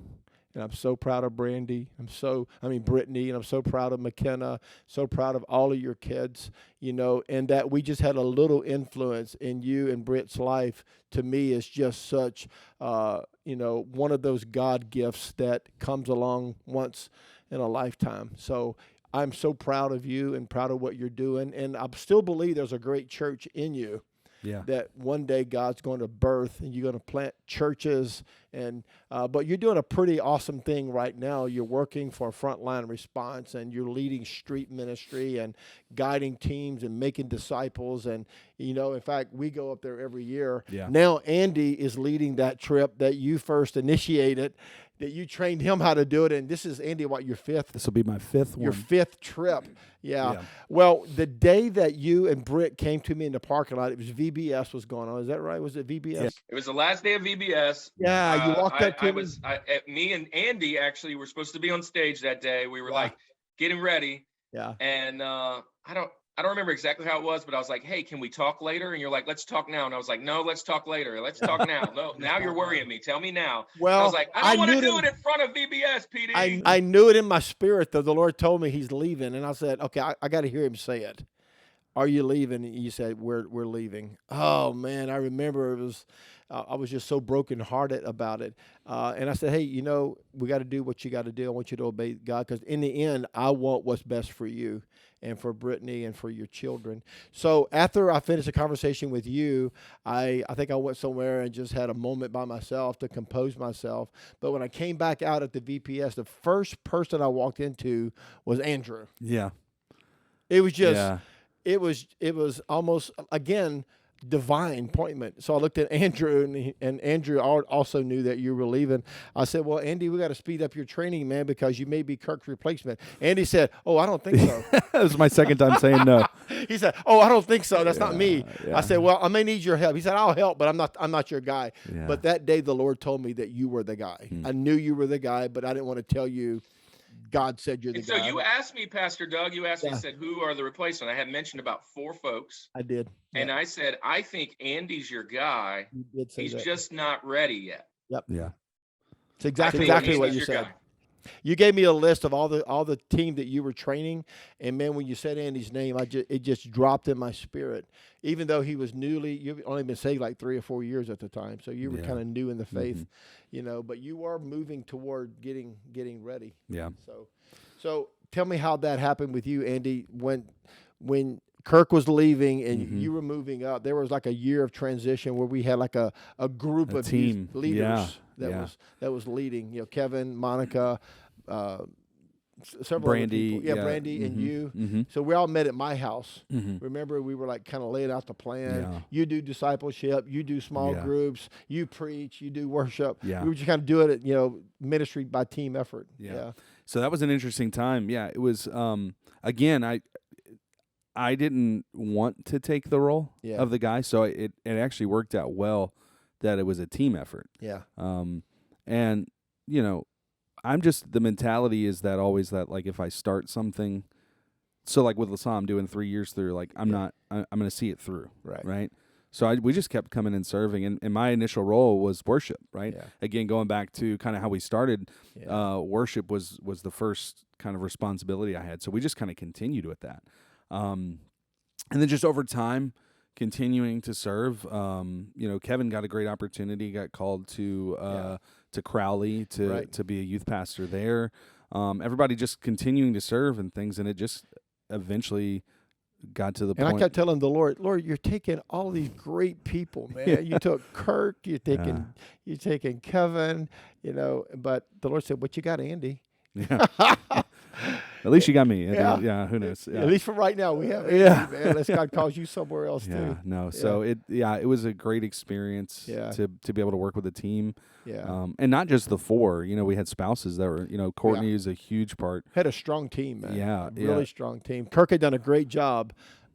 And I'm so proud of Brittany, and I'm so proud of McKenna, so proud of all of your kids, and that we just had a little influence in you and Britt's life, to me is just such, one of those God gifts that comes along once in a lifetime. So I'm so proud of you and proud of what you're doing. And I still believe there's a great church in you. that one day God's going to birth, and you're going to plant churches. And but you're doing a pretty awesome thing right now. You're working for Frontline Response, and you're leading street ministry and guiding teams and making disciples. And in fact, we go up there every year. Yeah. Now Andy is leading that trip that you first initiated, that you trained him how to do it. And this is, Andy, your fifth? This will be my fifth Your one. fifth trip. Yeah. Well, the day that you and Britt came to me in the parking lot, it was VBS was going on. Is that right? Was it VBS? Yeah. It was the last day of VBS. Yeah, you walked up to me. Me and Andy actually were supposed to be on stage that day. We were like getting ready. Yeah. And I don't remember exactly how it was, but I was like, hey, can we talk later? And you're like, let's talk now. And I was like, no, let's talk later. Let's talk now. No, now you're worrying me. Tell me now. Well, I was like, I don't want to do it in front of VBS, PD. I knew it in my spirit, though. The Lord told me he's leaving. And I said, okay, I got to hear him say it. Are you leaving? And you said, we're leaving. Oh, man, I remember it was, I was just so brokenhearted about it. And I said, hey, we got to do what you got to do. I want you to obey God, because in the end, I want what's best for you and for Brittany and for your children. So after I finished the conversation with you, I think I went somewhere and just had a moment by myself to compose myself. But when I came back out at the VPS, the first person I walked into was Andrew. Yeah. It was just, it was almost, again, divine appointment. So I looked at Andrew, and Andrew also knew that you were leaving. I said, well, Andy, we got to speed up your training, man, because you may be Kirk's replacement. Andy said, oh, I don't think so. That was my second time saying no. He said, oh, I don't think so. That's not me. Yeah. I said, well, I may need your help. He said, I'll help, but I'm not your guy. Yeah. But that day the Lord told me that you were the guy. I knew you were the guy, but I didn't want to tell you God said you're the guy. So you asked me, Pastor Doug, you said, who are the replacement? I had mentioned about 4 folks. I did. And I said, I think Andy's your guy. You did say He's that. just not ready yet. Yep. Yeah. It's exactly what you said. You gave me a list of all the team that you were training, and man, when you said Andy's name, it just dropped in my spirit. Even though he was you've only been saved like 3 or 4 years at the time, so you were kind of new in the faith, but you are moving toward getting ready. Yeah. So tell me how that happened with you, Andy, when Kirk was leaving and you were moving up. There was like a year of transition where we had like a group of team leaders that was leading. Kevin, Monica, several Brandy, other people. Brandy and you. So we all met at my house. Remember, we were like kind of laying out the plan. Yeah. You do discipleship, you do small groups, you preach, you do worship. Yeah. We were just kind of doing it, ministry by team effort. Yeah. So that was an interesting time. Yeah, it was. Again, I didn't want to take the role of the guy, so it actually worked out well that it was a team effort. Yeah. And I'm just, the mentality is that always that, like, if I start something, so like with Lasam, I'm doing 3 years through, like I'm going to see it through. Right. So we just kept coming and serving, and my initial role was worship, right? Yeah. Again, going back to kind of how we started, worship was the first kind of responsibility I had. So we just kind of continued with that. And then just over time, continuing to serve, Kevin got a great opportunity, got called to Crowley to be a youth pastor there. Everybody just continuing to serve and things, and it just eventually got to the point. And I kept telling the Lord, you're taking all these great people, man. Yeah. You took Kirk, you're taking Kevin, but the Lord said, but you got Andy. Yeah. At least you got me. Yeah. Who knows? Yeah. At least for right now, we have Andy, man. Unless God calls you somewhere else too. No. So it was a great experience to be able to work with a team. Yeah. And not just the 4. We had spouses that were, Courtney is a huge part. Had a strong team, man. Yeah. Really strong team. Kirk had done a great job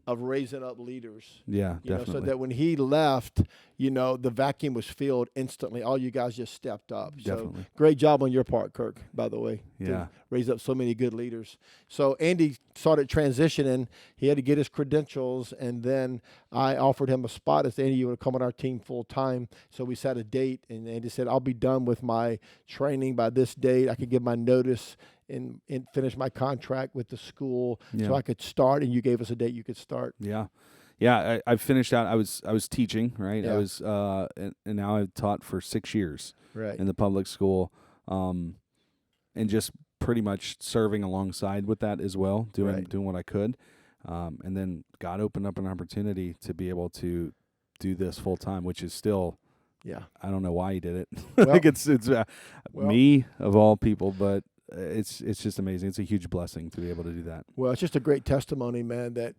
of raising up leaders. Yeah, definitely. So that when he left, the vacuum was filled instantly. All you guys just stepped up. Definitely. So great job on your part, Kirk, by the way. Yeah. To raise up so many good leaders. So Andy started transitioning. He had to get his credentials, and then I offered him a spot. I said, Andy, you want to come on our team full time? So we set a date, and Andy said, I'll be done with my training by this date. I could give my notice and finish my contract with the school so I could start, and you gave us a date you could start. Yeah. Yeah, I finished out. I was teaching, right? Yeah. I was and now I've taught for 6 years in the public school, and just pretty much serving alongside with that as well, doing what I could, and then God opened up an opportunity to be able to do this full time, which is still, Yeah. I don't know why he did it. Well- Like it's well- me of all people, but it's just amazing. It's a huge blessing to be able to do that. Well, it's just a great testimony, man, that,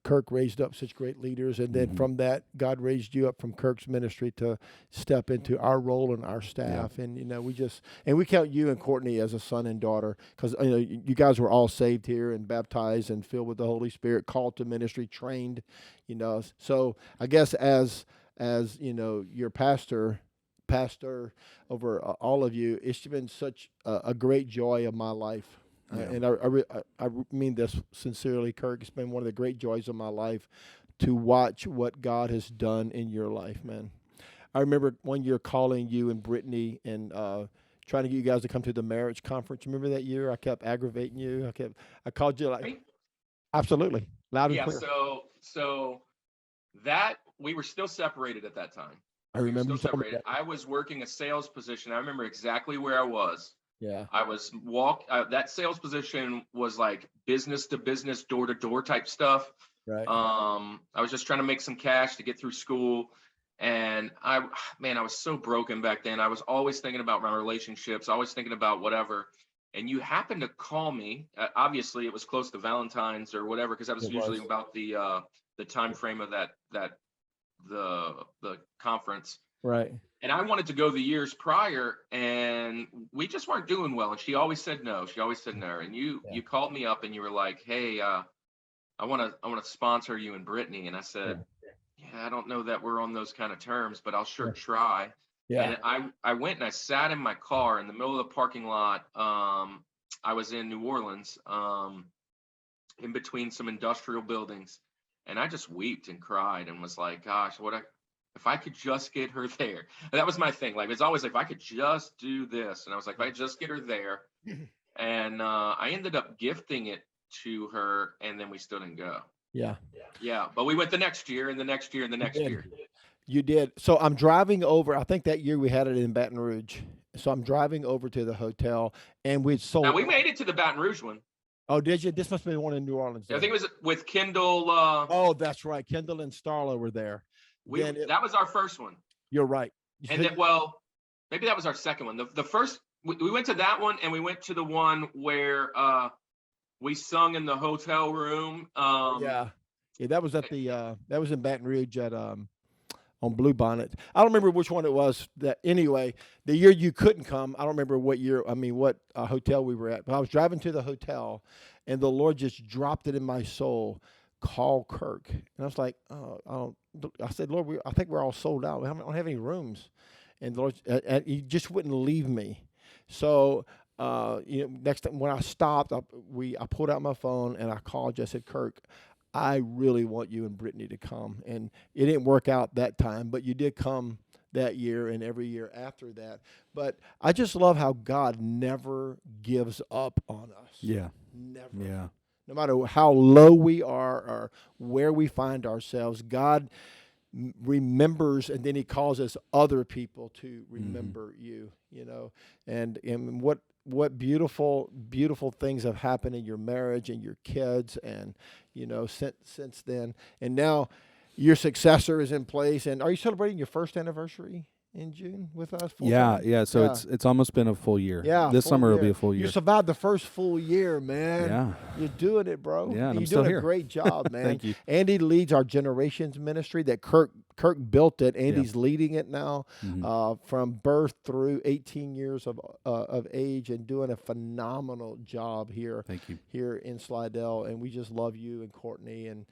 Kirk raised up such great leaders. And then from that, God raised you up from Kirk's ministry to step into our role and our staff. And, we count you and Courtney as a son and daughter because, you guys were all saved here and baptized and filled with the Holy Spirit, called to ministry, trained, So I guess as your pastor over all of you, it's been such a great joy of my life. Yeah. And I mean this sincerely, Kirk. It's been one of the great joys of my life to watch what God has done in your life, man. I remember one year calling you and Brittany and trying to get you guys to come to the marriage conference. Remember that year? I kept aggravating you. I called you like, absolutely, loud and clear. So that we were still separated at that time. I remember you Still told me separated. that. I was working a sales position. I remember exactly where I was. Yeah. I was that sales position was like business to business, door to door type stuff. Right. I was just trying to make some cash to get through school. And I was so broken back then. I was always thinking about my relationships, always thinking about whatever. And you happened to call me. Obviously it was close to Valentine's or whatever, because that was usually about the time frame of the conference. Right. And I wanted to go the years prior, and we just weren't doing well. And she always said no. And you called me up and you were like, "Hey, I want to sponsor you and Brittany." And I said, "Yeah, I don't know that we're on those kind of terms, but I'll sure try." Yeah. And I went and I sat in my car in the middle of the parking lot. I was in New Orleans, in between some industrial buildings, and I just wept and cried and was like, "Gosh, if I could just get her there." And that was my thing. Like, it's always like, if I could just do this. And I was like, if I could just get her there. And I ended up gifting it to her, and then we still didn't go. Yeah. Yeah. But we went the next year and the next year and the next year. You did. So I'm driving over. I think that year we had it in Baton Rouge. So I'm driving over to the hotel, and we'd sold. Now, we made it to the Baton Rouge one. Oh, did you? This must have been one in New Orleans. I think it was with Kendall. Oh, that's right. Kendall and Starla were there. That was our first one. You're right. And then, maybe that was our second one. The first, we went to that one, and we went to the one where we sung in the hotel room. Yeah, that was at that was in Baton Rouge at on Blue Bonnet. I don't remember which one it was. That anyway, the year you couldn't come, I don't remember what year. I mean, what hotel we were at. But I was driving to the hotel, and the Lord just dropped it in my soul. Call Kirk. And I was like, I said, Lord, I think we're all sold out. We don't have any rooms. And the Lord, he just wouldn't leave me. So, next time when I stopped, I pulled out my phone and I called you. I said, Kirk, I really want you and Brittany to come. And it didn't work out that time, but you did come that year and every year after that. But I just love how God never gives up on us. Yeah. Never. Yeah. No matter how low we are or where we find ourselves, God remembers, and then he causes other people to remember you, and what beautiful things have happened in your marriage and your kids, and, since then. And now your successor is in place. And are you celebrating your first anniversary in June with us? Yeah. So it's almost been a full year. Yeah, this summer it'll be a full year. You survived the first full year, man. Yeah, you're doing it, bro. Yeah, and you're I'm still doing here. a great job, man. Thank you. Andy leads our generations ministry. That Kirk built it. Andy's leading it now, from birth through 18 years of age, and doing a phenomenal job here. Thank you. Here in Slidell, and we just love you and Courtney and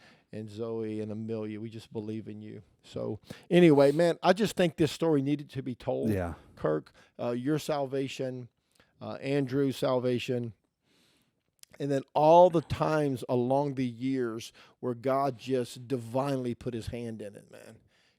Zoe and Amelia. We just believe in you. So anyway, man, I just think this story needed to be told. Yeah. Kirk, your salvation, Andrew's salvation, and then all the times along the years where God just divinely put his hand in it, man.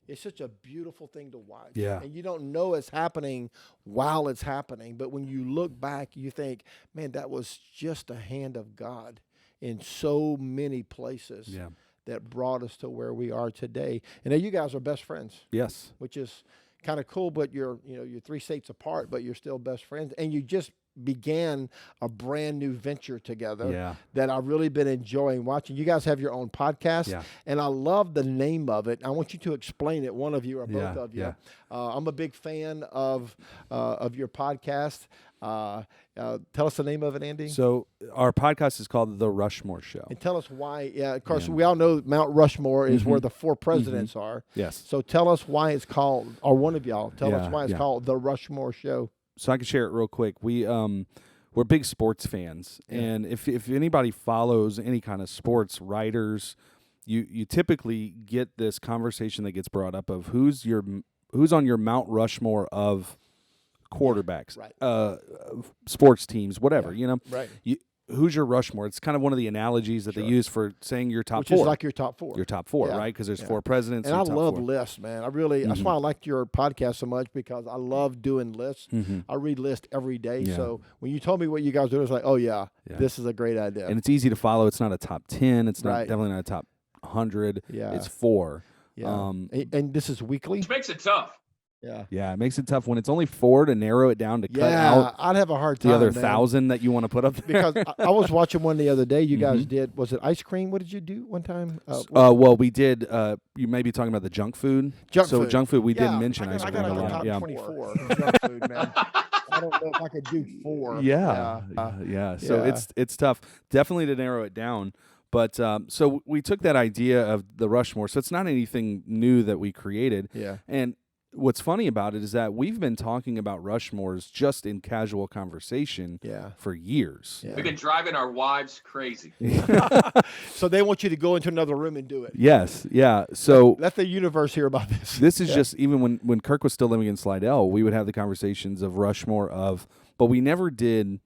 It's such a beautiful thing to watch. Yeah. And you don't know it's happening while it's happening, but when you look back, you think, man, that was just the hand of God in so many places. Yeah. That brought us to where we are today. And now you guys are best friends. Yes. Which is kind of cool, but you're 3 states apart, but you're still best friends. And you just began a brand new venture together Yeah. that I've really been enjoying watching. You guys have your own podcast, Yeah. and I love the name of it. I want you to explain it, one of you or both Yeah, of you. yeah. I'm a big fan of your podcast. Tell us the name of it, Andy. So our podcast is called The Rushmore Show. And tell us why. Yeah, of course, Yeah. we all know Mount Rushmore is where Mhm. the four presidents are. Yes. So tell us why it's called, or one of y'all, tell us Yeah, why it's yeah. called The Rushmore Show. So I can share it real quick. We're big sports fans, and if anybody follows any kind of sports writers, you typically get this conversation that gets brought up of who's on your Mount Rushmore of quarterbacks, Right. sports teams, whatever. Yeah. You know, Right. who's your Rushmore? It's kind of one of the analogies that Sure. they use for saying your top Which four. is like your top four. Your top four, Yeah. right? Because there's Yeah. four presidents. And I your top love four. lists, man. I really, that's why I like your podcast so much, because I love doing lists. Mhm. I read lists every day. Yeah. So when you told me what you guys do, I was like, oh, yeah, Yeah. this is a great idea. And it's easy to follow. It's not a top 10. It's not Right. definitely not a top 100. Yeah. It's 4. yeah. And this is weekly? Which makes it tough. Yeah. Yeah, it makes it tough when it's only 4 to narrow it down to cut Yeah, out I'd have a hard time. the other man. 1,000 that you want to put up there. Because I was watching one the other day. You guys Mhm. did, was it ice cream? What did you do one time? Well, we did. You may be talking about the junk food. Junk so food. junk food, we Yeah, did mention I ice got cream a like a lot. top Yeah. 24 in junk food, man. I don't know if I could do 4. Yeah. So Yeah. it's tough, definitely, to narrow it down. But so we took that idea of the Rushmore. So it's not anything new that we created. Yeah. And what's funny about it is that we've been talking about Rushmores just in casual conversation Yeah. for years. Yeah. We've been driving our wives crazy. So they want you to go into another room and do it. Yes. Yeah. So Let the universe hear about this. this is Yeah. just, even when Kirk was still living in Slidell, we would have the conversations of Rushmore but we never did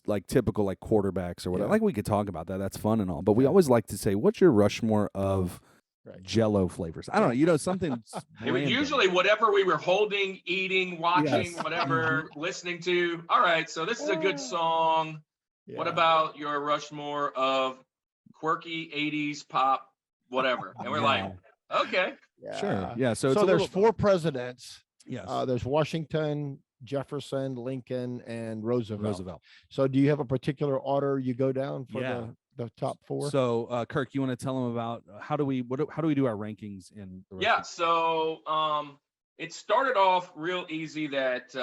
like typical like quarterbacks or whatever. Yeah. Like, we could talk about that. That's fun and all. But we Yeah. always like to say, what's your Rushmore of Right. Jello flavors? I don't know. Something. It was usually whatever we were holding, eating, watching, Yes. whatever, listening to. All right, so this is a good song. What Yeah. about your Rushmore of quirky 80s pop, whatever? And we're like, okay. Yeah. Sure. Yeah. So, it's So a there's little, 4 presidents. Yes. There's Washington, Jefferson, Lincoln, and Roosevelt. Roosevelt. So do you have a particular order you go down for Yeah. the top 4? So, Kirk, you want to tell them about how do we do our rankings in the Yeah, Rushmore? so it started off real easy that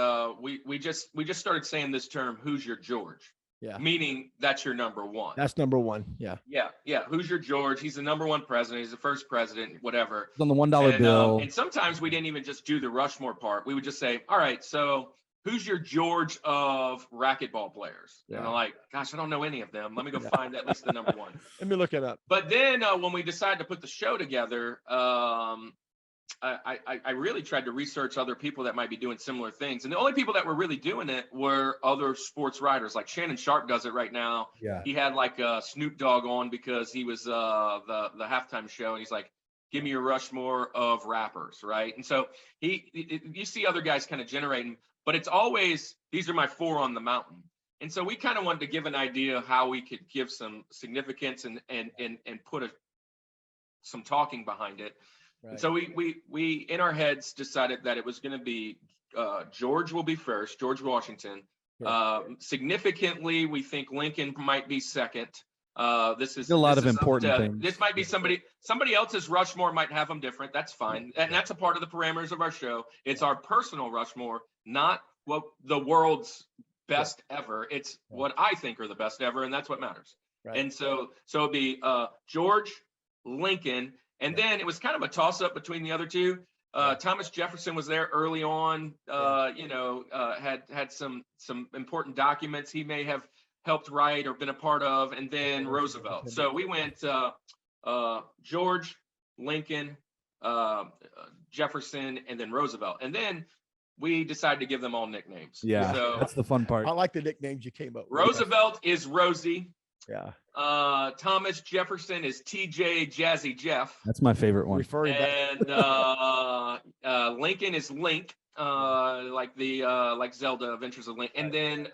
we just started saying this term, who's your George? Yeah. Meaning that's your number one. That's number 1. Yeah. Yeah. Who's your George? He's the number one president. He's the first president, whatever. It's on the $1 bill. And sometimes we didn't even just do the Rushmore part. We would just say, all right, so who's your George of racquetball players? And Yeah. I'm like, gosh, I don't know any of them. Let me go find at least the number one. Let me look it up. But then when we decided to put the show together, I really tried to research other people that might be doing similar things. And the only people that were really doing it were other sports writers. Like Shannon Sharp does it right now. Yeah. He had like Snoop Dogg on because he was the halftime show. And he's like, give me your Rushmore of rappers, right? And so you see other guys kind of generating, but it's always, these are my 4 on the mountain. And so we kind of wanted to give an idea of how we could give some significance and put some talking behind it. Right. And so we in our heads decided that it was going to be George will be first, George Washington. Yeah. Significantly, we think Lincoln might be second. This is A lot this of is important up to- things. This might be somebody else's Rushmore might have them different. That's fine, and that's a part of the parameters of our show. It's our personal Rushmore, not what the world's best ever. It's what I think are the best ever, and that's what matters. Right. And so it'd be George, Lincoln, and then it was kind of a toss-up between the other two. Thomas Jefferson was there early on. Had some important documents he may have helped write or been a part of, and then Roosevelt. So we went George, Lincoln, Jefferson, and then Roosevelt, and then we decided to give them all nicknames. Yeah. So That's the fun part. I like the nicknames you came up with. Roosevelt is Rosie. Yeah. Thomas Jefferson is TJ Jazzy Jeff. That's my favorite one. Referring back. And Lincoln is Link, like Zelda Adventures of Link. And then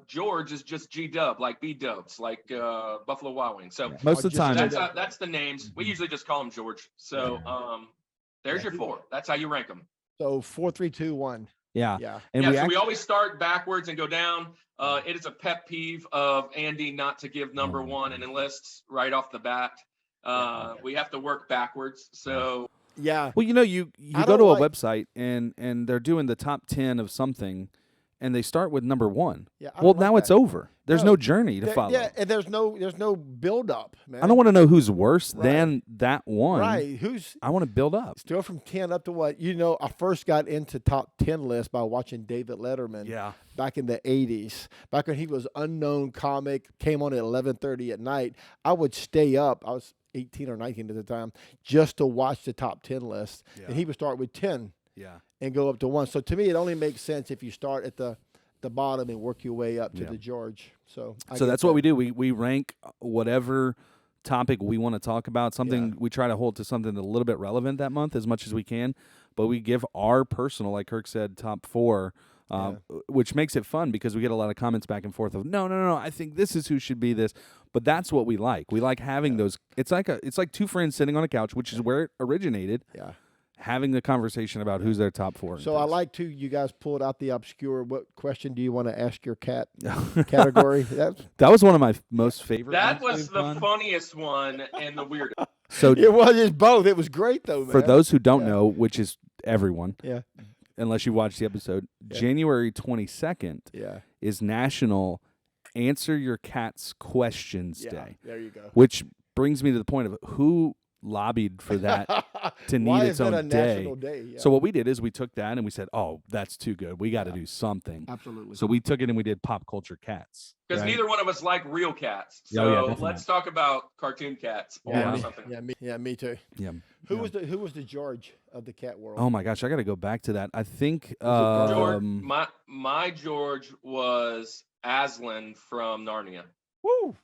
George is just G Dub, like B Dubs, like Buffalo Wild Wings. So Most of the time, that's the names. We usually just call him George. So there's your 4. That's how you rank them. So 4, 3, 2, 1. Yeah. Yeah. And Yeah, so we always start backwards and go down. It is a pet peeve of Andy not to give number one and enlists right off the bat. We have to work backwards. So Yeah. Well, you I go don't to a like- website and they're doing the top 10 of something, and they start with number one. Yeah, I Well, don't like now it's that. over. There's No, no journey to follow. Yeah, and there's no build up, man. I don't want to know who's worse Right. than that one. Right. Who's I want to build up. still from 10 up to what? I first got into top 10 lists by watching David Letterman. Yeah. Back in the 80s, back when he was unknown comic, came on at 11:30 at night. I would stay up. I was 18 or 19 at the time, just to watch the top 10 list. Yeah. And he would start with 10 Yeah. and go up to 1. So to me, it only makes sense if you start at the bottom and work your way up to Yeah. the George. So That's what we do. We rank whatever topic we want to talk about. Something we try to hold to something a little bit relevant that month as much as we can, but we give our personal, like Kirk said, top 4. Which makes it fun because we get a lot of comments back and forth of no, I think this is who should be this, but that's what we like. We like having those. It's like two friends sitting on a couch, which is where it originated. Yeah. Having the conversation about who's their top 4. So I like to. You guys pulled out the obscure. What question do you want to ask your cat category? That was one of my most favorite. that ones was we've the done. funniest one and the weirdest. So It was just both. It was great though, man. for those who don't Yeah. know, which is everyone, Yeah. unless you watch the episode, Yeah. January 22nd Yeah. is National Answer Your Cat's Questions Yeah. Day, There you go. which brings me to the point of who lobbied for that to need Why its is it own a day. national day? Yeah. So what we did is we took that and we said, oh, that's too good. We got to do something. Absolutely. So we took it and we did pop culture cats. Because right? neither one of us like real cats. Oh, yeah, So definitely. let's talk about cartoon cats or yeah, something. me too. Yeah. Who was the George of the cat world? Oh my gosh, I got to go back to that. I think George, my George was Aslan from Narnia. Woo!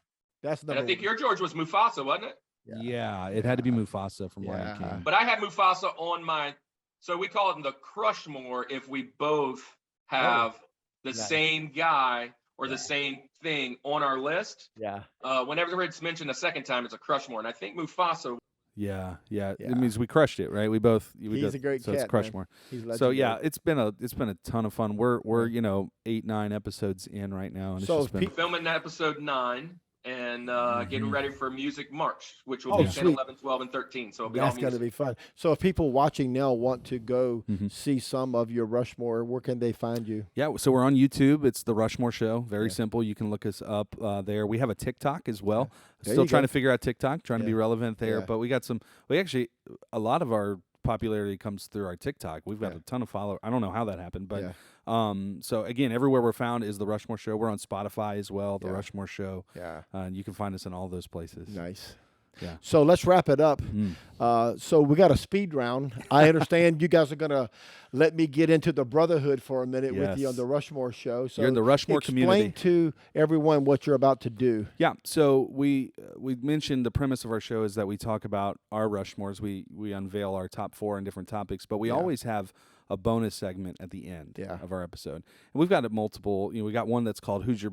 That's And number I think one. your George was Mufasa, wasn't it? yeah, it had to be Mufasa from Lion Yeah. King. But I had Mufasa on my, so we call it the Crushmore if we both have the nice. same guy or the same thing on our list. Yeah. Whenever it's mentioned a second time, it's a Crushmore. And I think Mufasa. Yeah. Yeah. It means we crushed it, right? We both. He's a great so cat, it's Crushmore. He's So legendary. yeah, it's been a ton of fun. We're 8-9 episodes in right now, and it's So just been. Filming episode 9 and getting ready for Music March, which will Oh, be 10, sweet. 11, 12, and 13. So it'll be all That's going to music. be fun. So if people watching now want to go Mhm. see some of your Rushmore, where can they find you? Yeah, so we're on YouTube. It's the Rushmore Show. Very Yeah. simple. You can look us up there. We have a TikTok as well. There Still you trying go. to figure out TikTok, trying to be Yeah. relevant there. Yeah. But we got some. We actually a lot of our popularity comes through our TikTok. We've got Yeah. a ton of followers. I don't know how that happened, but Yeah. so again, everywhere we're found is the Rushmore Show. We're on Spotify as well. The Yeah. Rushmore Show. Yeah. And you can find us in all those places. Nice. Yeah. So let's wrap it up. Mm. So we got a speed round. I understand you guys are going to let me get into the brotherhood for a minute with you on Yes. the Rushmore Show. So You're in the Rushmore community. Explain to everyone what you're about to do. Yeah, so we mentioned the premise of our show is that we talk about our Rushmores. We unveil our top 4 on different topics, but we Yeah. always have a bonus segment at the end Yeah. of our episode. And we've got multiple. We got one that's called "Who's Your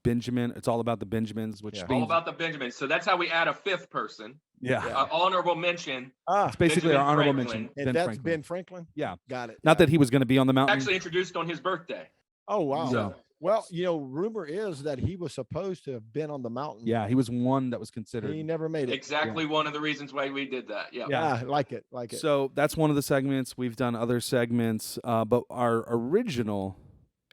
Benjamin?" It's all about the Benjamins, which Yeah. All means about the Benjamins. So that's how we add a fifth person. yeah. Honorable mention. It's basically Benjamin our honorable Franklin. mention. And Ben that's Franklin. Ben Franklin? Yeah, Got it. not that he was going to be on the mountain. Actually introduced on his birthday. Oh, wow. So- Well, rumor is that he was supposed to have been on the mountain. Yeah, he was one that was considered. He never made it. Exactly one of the reasons why we did that. Yeah. Yeah, like it. So that's one of the segments. We've done other segments, but our original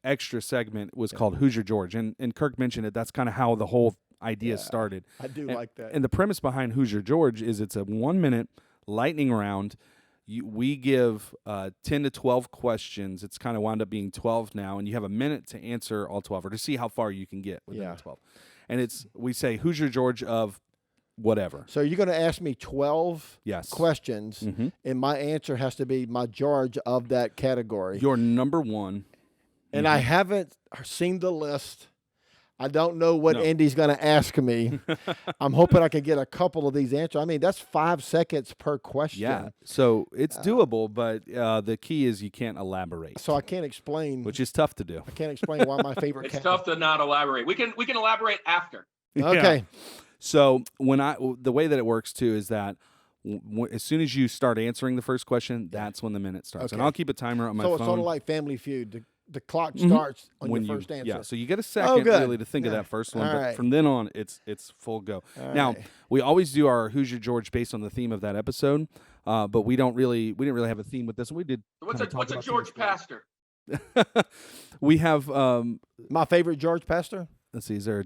extra segment was called "Who's Your George?" And Kirk mentioned it. That's kind of how the whole idea Yeah. started. I do And- like that. And the premise behind "Who's Your George?" is it's a 1-minute lightning round. We give 10 to 12 questions. It's kind of wound up being 12 now, and you have a minute to answer all 12 or to see how far you can get within Yeah. the 12. And we say, "Who's your George of whatever?" So you're going to ask me 12 Yes. questions, Mhm. and my answer has to be my George of that category. Your number one. And I haven't seen the list. I don't know what No. Andy's going to ask me. I'm hoping I can get a couple of these answers. I mean, that's 5 seconds per question. Yeah. So it's doable, but the key is you can't elaborate, So I can't explain. which is tough to do. I can't explain why my favorite It's cat. tough to not elaborate. We can elaborate after. Okay. So the way that it works too is that As soon as you start answering the first question, that's when the minute starts. And Okay. I'll keep a timer on my So phone. it's sort of like Family Feud. The clock starts on when your first answer. Yeah, so you get a second good. really to think of Yeah. that first one, All but right. from then on, it's full go. Now, right. we always do our Who's Your George based on the theme of that episode, but we didn't really have a theme with this one. We did. What's kinda a talk what's a about George some of pastor? the- We have. My favorite George pastor? Let's see. Is there a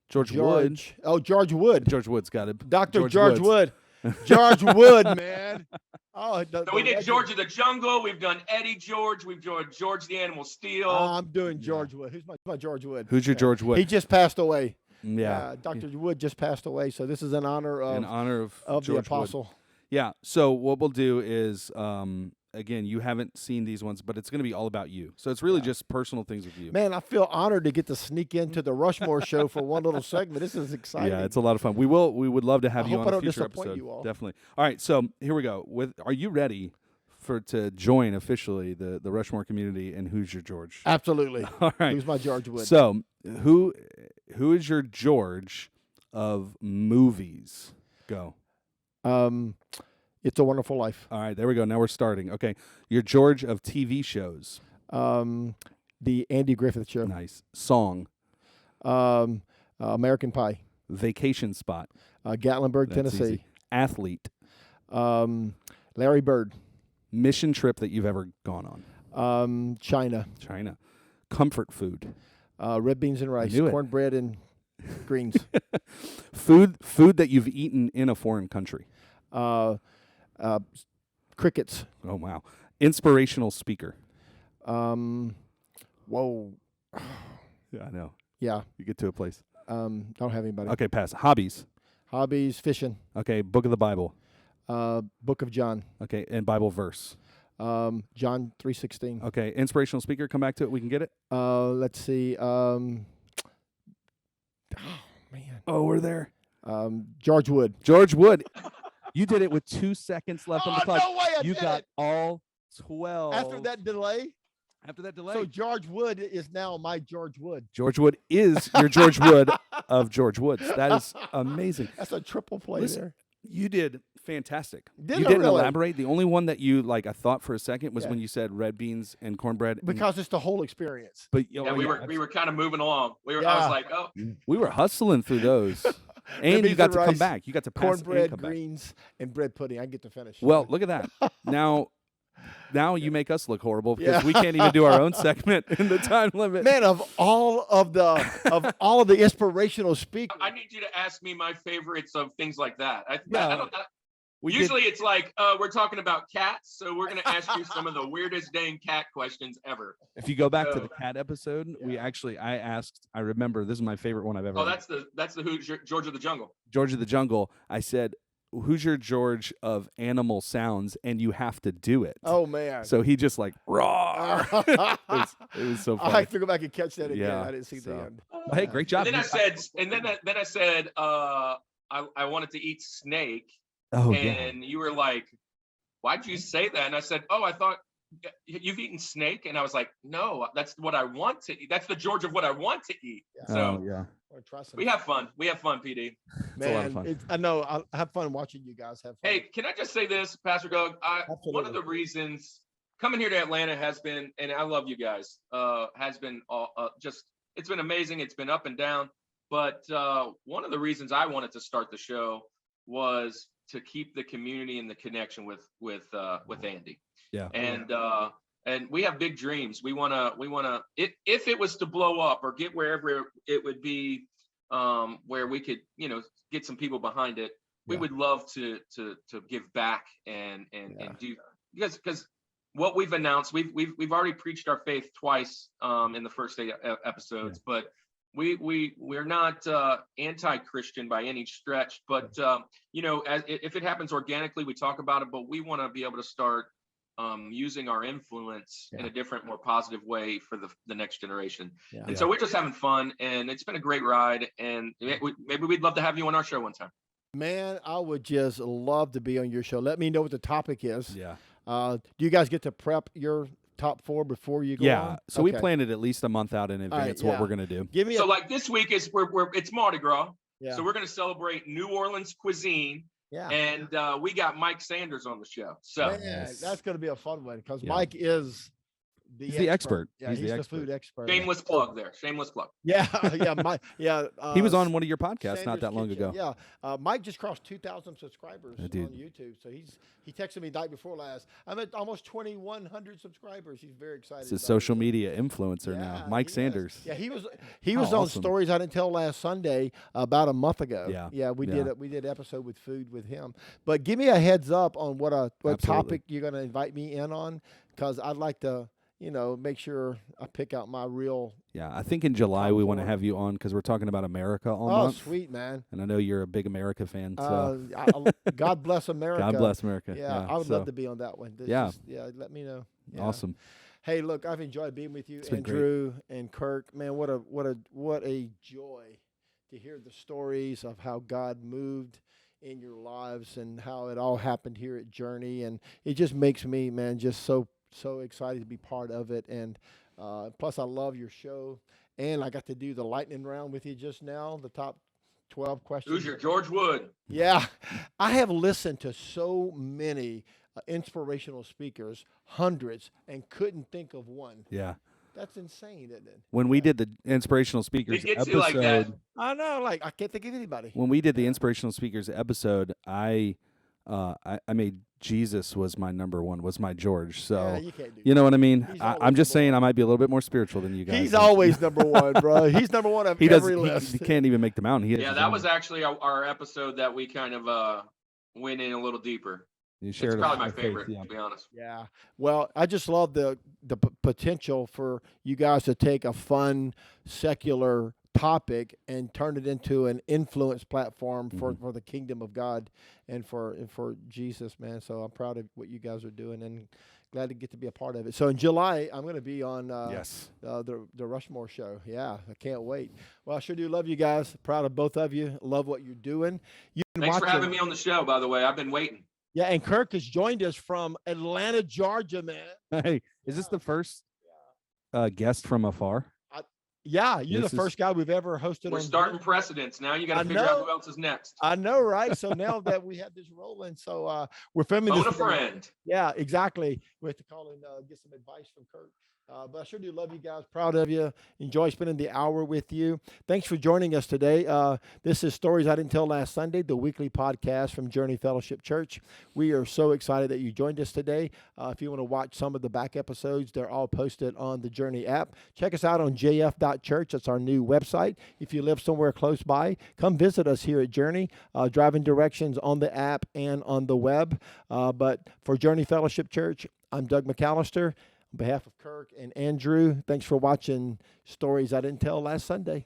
George Wood? Oh, George Wood. George Wood's got it. Dr. George Woods. Wood. George Wood, man. Oh, So we did George of the Jungle. We've done Eddie George. We've done George the Animal Steel. I'm doing George Wood. Who's my George Wood? Who's your George Wood? He just passed away. Yeah. Dr. Wood just passed away. So this is in honor of of the George Wood. apostle. Yeah. So what we'll do is, again, you haven't seen these ones, but it's going to be all about you. So it's really just personal things with you. Man, I feel honored to get to sneak into the Rushmore show for one little segment. This is exciting. Yeah, it's a lot of fun. We would love to have I you hope on I a don't future disappoint episode. you all. Definitely. All right. So here we go. Are you ready to join officially the Rushmore community and Who's Your George? Absolutely. All right. Who's my George Wood? So who is your George of movies? Go. It's a Wonderful Life. All right, there we go. Now we're starting. Okay, your George of TV shows. The Andy Griffith Show. Nice. Song. American Pie. Vacation spot. Gatlinburg, That's Tennessee. easy. Athlete. Larry Bird. Mission trip that you've ever gone on. China. China. Comfort food. Red beans and rice. knew it. Cornbread and greens. Food that you've eaten in a foreign country. Crickets. Oh wow. Inspirational speaker. Whoa. Yeah, I know. Yeah. You get to a place. Don't have anybody. Okay, pass. Hobbies. Hobbies, fishing. Okay, book of the Bible. Book of John. Okay, and Bible verse. John 3:16. Okay, inspirational speaker. Come back to it. We can get it. Let's see. Oh man. Oh, we're there. George Wood. George Wood. You did it with 2 seconds left on the clock. No way! You got all 12. After that delay. delay. So George Wood is now my George Wood. George Wood is your George Wood of George Woods. That is amazing. That's a triple play Listen, there. You did fantastic. Did you I didn't really? elaborate. The only one that you I thought for a second was Yeah. when you said red beans and cornbread. Because it's the whole experience. But Yeah, we were kind of moving along. I was Yeah. like, oh, we were hustling through those. And you beans got and to come rice, back. You got to pass and Cornbread, come back. greens, and bread pudding. I get to finish. Well, look at that. Now you make us look horrible because Yeah. we can't even do our own segment in the time limit. Man, of all of the inspirational speakers, I need you to ask me my favorites of things like that. I don't. We did- Usually it's like we're talking about cats, so we're going to ask you some of the weirdest dang cat questions ever. if you go back to the cat episode, I remember this is my favorite one I've ever. Oh, that's the Who's Your George of the Jungle. George of the Jungle. I said, "Who's your George of animal sounds?" And you have to do it. oh man. So he just like raw. it was so I funny. have to go back and catch that again. Yeah, I didn't see the so- end. Well, hey, great job. And then I said, I wanted to eat snake, Oh and you were like, "Why'd you say that?" And I said, "Oh, I thought you've eaten snake," and I was like, "No, that's what I want to eat. That's the George of what I want to eat." Yeah. So yeah. Wanna try some? we have fun. We have fun, PD. It's a lot of Man, fun. I know. I have fun watching you guys have fun. Hey, can I just say this, Pastor Doug? One of Absolutely. the reasons coming here to Atlanta has been, and I love you guys, has been just, it's been amazing. It's been up and down. But one of the reasons I wanted to start the show was to keep the community and the connection with Andy. Yeah. And we have big dreams. We wanna if it was to blow up or get wherever it would be, where we could, get some people behind it. We Yeah. would love to give back and do, because what we've announced, we've already preached our faith twice in the first 8 episodes, but we're not anti-Christian by any stretch, but if it happens organically, we talk about it, but we want to be able to start using our influence in a different, more positive way for the next generation. Yeah. And so we're just having fun, and it's been a great ride, and maybe we'd love to have you on our show one time. Man, I would just love to be on your show. Let me know what the topic is. Yeah. Do you guys get to prep your top 4 before you go Yeah. on? So we Okay. planned it at least a month out in advance what yeah. we're gonna do. Give me So like this week is it's Mardi Gras. yeah. So we're going to celebrate New Orleans cuisine. Yeah. And we got Mike Sanders on the show. So Man, Yes. that's going to be a fun one because Yeah. Mike is He's the expert. Yeah, He's he's the the expert. food expert. shameless plug there. Shameless plug. Yeah, yeah, Mike. Yeah, He was on one of your podcasts not Sanders that long Kitchen. ago. Yeah, Mike just crossed 2,000 subscribers Dude. on YouTube. So he texted me night before last. I'm at almost 2,100 subscribers. He's very excited. He's a about social it. media influencer Yeah, now. Mike he is. Sanders. Yeah, he was How on awesome. Stories I Didn't Tell last Sunday about a month ago. Yeah, we yeah. did an episode with food with him. But give me a heads up on what Absolutely. topic you're going to invite me in on, because I'd like to make sure I pick out my real. Yeah, I think in July we want to forward. have you on because we're talking about America all Oh, month. sweet, man. And I know you're a big America fan. So God bless America. God bless America. Yeah, I would so love to be on that one. Yeah. Let me know. Yeah. Awesome. Hey, look, I've enjoyed being with you, It's been great. Andrew and Kirk. Man, what a joy to hear the stories of how God moved in your lives and how it all happened here at Journey, and it just makes me, man, just so excited to be part of it. And plus, I love your show, and I got to do the lightning round with you just now, the top 12 questions. Who's your George Wood? Yeah, I have listened to so many inspirational speakers, hundreds, and couldn't think of one. Yeah. That's insane, isn't it? When we did the inspirational speakers It gets episode, you like that. I know, like I can't think of anybody. when we did the inspirational speakers episode, I made Jesus was my number one, was my George. So Yeah, you can't do you know what I mean? He's I'm always just number saying one. I might be a little bit more spiritual than you guys. He's always number one, bro. He's number one of he every doesn't. list. He can't even make the mountain. He has Yeah, his that own. was actually our episode that we kind of went in a little deeper. You It's shared probably my faith, favorite, yeah. to be honest. Yeah. Well, I just love the potential for you guys to take a fun secular topic and turn it into an influence platform for the kingdom of God and for Jesus, man. So I'm proud of what you guys are doing and glad to get to be a part of it. So in July, I'm going to be on Yes. the Rushmore show. Yeah, I can't wait. Well, I sure do love you guys. Proud of both of you. Love what you're doing. You've been Thanks for watching- having me on the show, by the way. I've been waiting. Yeah, and Kirk has joined us from Atlanta, Georgia, man. Hey, is this the first guest from afar? Yeah, you're This the is- first guy we've ever hosted We're on. starting precedents. Now you got I to figure out know. who else is next. I know, right? So now that we have this rolling, so we're filming Phone this. a friend. Yeah, exactly. We have to call and get some advice from Kirk. But I sure do love you guys. Proud of you. Enjoy spending the hour with you. Thanks for joining us today. This is Stories I Didn't Tell Last Sunday, the weekly podcast from Journey Fellowship Church. We are so excited that you joined us today. If you want to watch some of the back episodes, they're all posted on the Journey app. Check us out on jf.church. That's our new website. If you live somewhere close by, come visit us here at Journey. Driving directions on the app and on the web. But for Journey Fellowship Church, I'm Doug McAllister. On behalf of Kirk and Andrew, thanks for watching Stories I Didn't Tell Last Sunday.